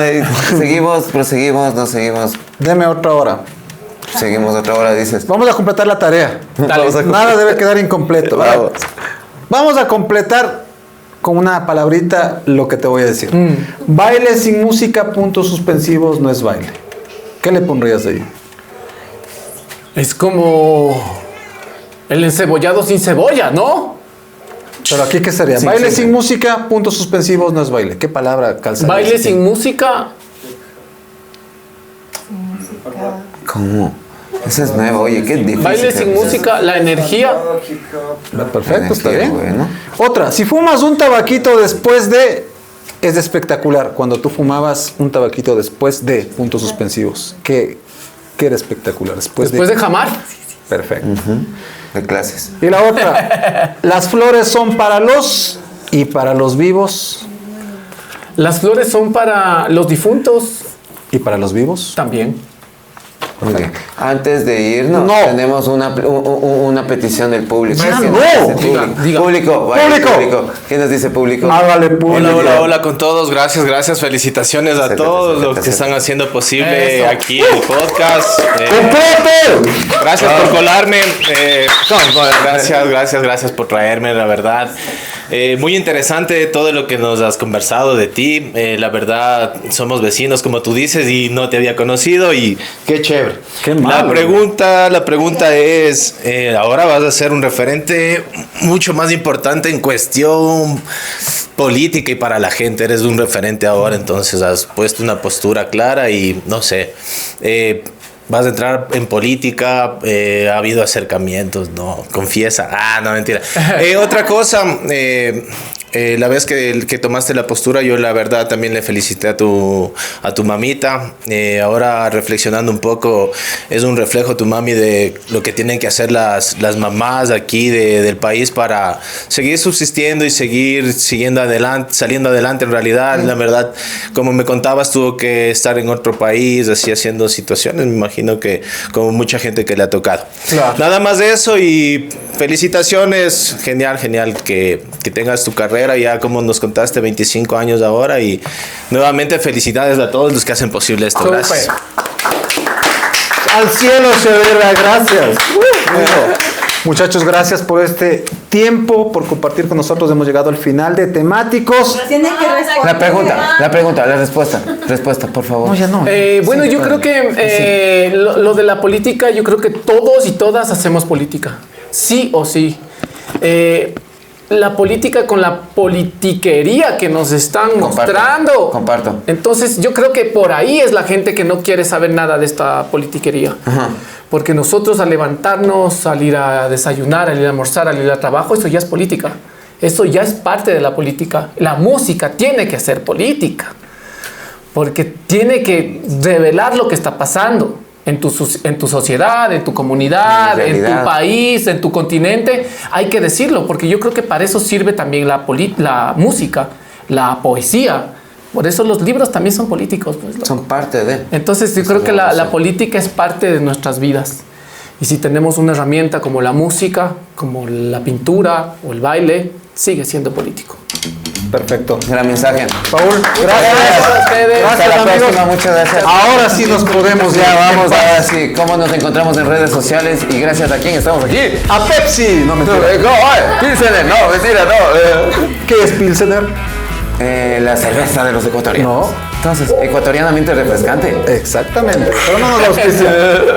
seguimos, proseguimos, no seguimos. Deme otra hora. Seguimos otra hora, dices. Vamos a completar la tarea. Vamos a Nada debe quedar incompleto. Vamos. Vamos a completar con una palabrita lo que te voy a decir. Baile sin música, puntos suspensivos, no es baile. ¿Qué le pondrías ahí? Es como el encebollado sin cebolla, ¿no? Pero aquí, ¿qué sería? Sí, Baile sí. sin música, puntos suspensivos, no es baile. ¿Qué palabra calza? Baile sin música. ¿Cómo? Ese es nuevo, oye, qué difícil. Baile sin música, la energía. Perfecto, está Energía, bien. bueno. Otra, si fumas un tabaquito después de... Es espectacular. Cuando tú fumabas un tabaquito después de puntos suspensivos. ¿Qué era espectacular? Después de jamar. Perfecto. De clases. Y la otra, las flores son para los y para los vivos Las flores son para los difuntos y para los vivos. también. Muy bien. Antes de irnos, No. tenemos una petición del público. Ya ¿Qué no. nos dice Diga, público? diga. Público, vaya, Público. ¿Qué nos dice público? Hágale público. Hola con todos. Gracias. Felicitaciones a Acércate, todos los acércate, que están haciendo posible Eso. aquí el podcast. ¡Completo! Gracias por colarme. Gracias por traerme, la verdad. Muy interesante todo lo que nos has conversado de ti. La verdad, somos vecinos, como tú dices, y no te había conocido y qué chévere. Qué malo. La pregunta es, ahora vas a ser un referente mucho más importante en cuestión política y para la gente. Eres un referente ahora, entonces has puesto una postura clara y no sé. Vas a entrar en política, ha habido acercamientos, no, confiesa. No, mentira. Otra cosa, la vez que tomaste la postura, yo la verdad también le felicité a tu mamita. Ahora reflexionando un poco, es un reflejo tu mami de lo que tienen que hacer las mamás aquí del país para seguir subsistiendo y saliendo adelante en realidad. La verdad, como me contabas, tuvo que estar en otro país, así haciendo situaciones, me imagino que como mucha gente que le ha tocado. Claro. Nada más de eso y felicitaciones, genial que tengas tu carrera ya como nos contaste, 25 años ahora y nuevamente felicidades a todos los que hacen posible esto. Súper. Gracias. Al cielo se verá, gracias. Muchachos, gracias por este tiempo, por compartir con nosotros. Hemos llegado al final de Temáticos. Tiene que responder. La respuesta, por favor. No, ya no. Bueno, yo creo que lo de la política, yo creo que todos y todas hacemos política. Sí o sí. La política con la politiquería que nos están mostrando. Comparto. Entonces, yo creo que por ahí es la gente que no quiere saber nada de esta politiquería. Ajá. Porque nosotros al levantarnos, al ir a desayunar, al ir a almorzar, al ir al trabajo, eso ya es política. Eso ya es parte de la política. La música tiene que ser política. Porque tiene que revelar lo que está pasando en tu sociedad, en tu comunidad, en tu país, en tu continente. Hay que decirlo, porque yo creo que para eso sirve también la música, la poesía. Por eso los libros también son políticos. Pues, loco. Son parte de... Entonces yo creo que la política es parte de nuestras vidas. Y si tenemos una herramienta como la música, como la pintura o el baile, sigue siendo político. Perfecto. Gran mensaje. Paul, Gracias a ustedes. Hasta la amigos. próxima, muchas gracias. Ahora sí nos podemos Ya vamos en paz. ahora sí, cómo nos encontramos en redes sociales y gracias a quién estamos aquí. A Pepsi. No, mentira. Pilsener, no, mentira, no. ¿Qué es Pilsener? La cerveza de los ecuatorianos. No. Entonces, ecuatorianamente refrescante. Exactamente. Pero no nos auspician.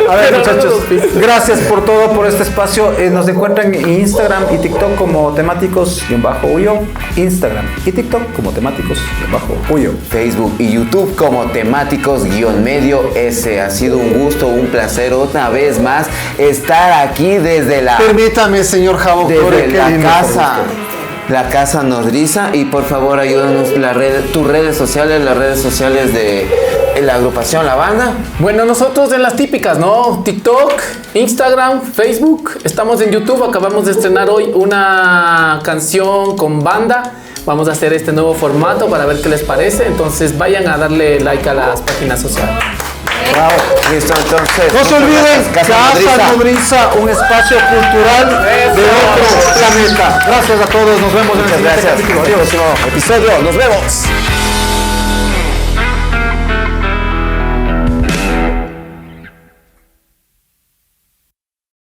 A ver, muchachos, gracias por todo, por este espacio. Nos encuentran en Instagram y TikTok como temáticos-uyo. Instagram y TikTok como temáticos-uyo. Facebook y YouTube como temáticos-medio. Ese ha sido un gusto, un placer otra vez más estar aquí desde la... Permítame, señor Javo, desde qué la lindo casa, por usted. la casa nodriza y por favor ayúdanos tus redes sociales, las redes sociales de la agrupación La Banda. Bueno, nosotros en las típicas, ¿no? TikTok, Instagram, Facebook. Estamos en YouTube. Acabamos de estrenar hoy una canción con banda. Vamos a hacer este nuevo formato para ver qué les parece. Entonces vayan a darle like a las páginas sociales. Bravo. Listo, entonces. No se muchas olviden, gracias, Casa Nodriza, un espacio cultural de otro planeta. Gracias a todos, nos vemos en el Muchas siguiente gracias. capítulo. Hasta el Adiós. próximo episodio. Nos vemos.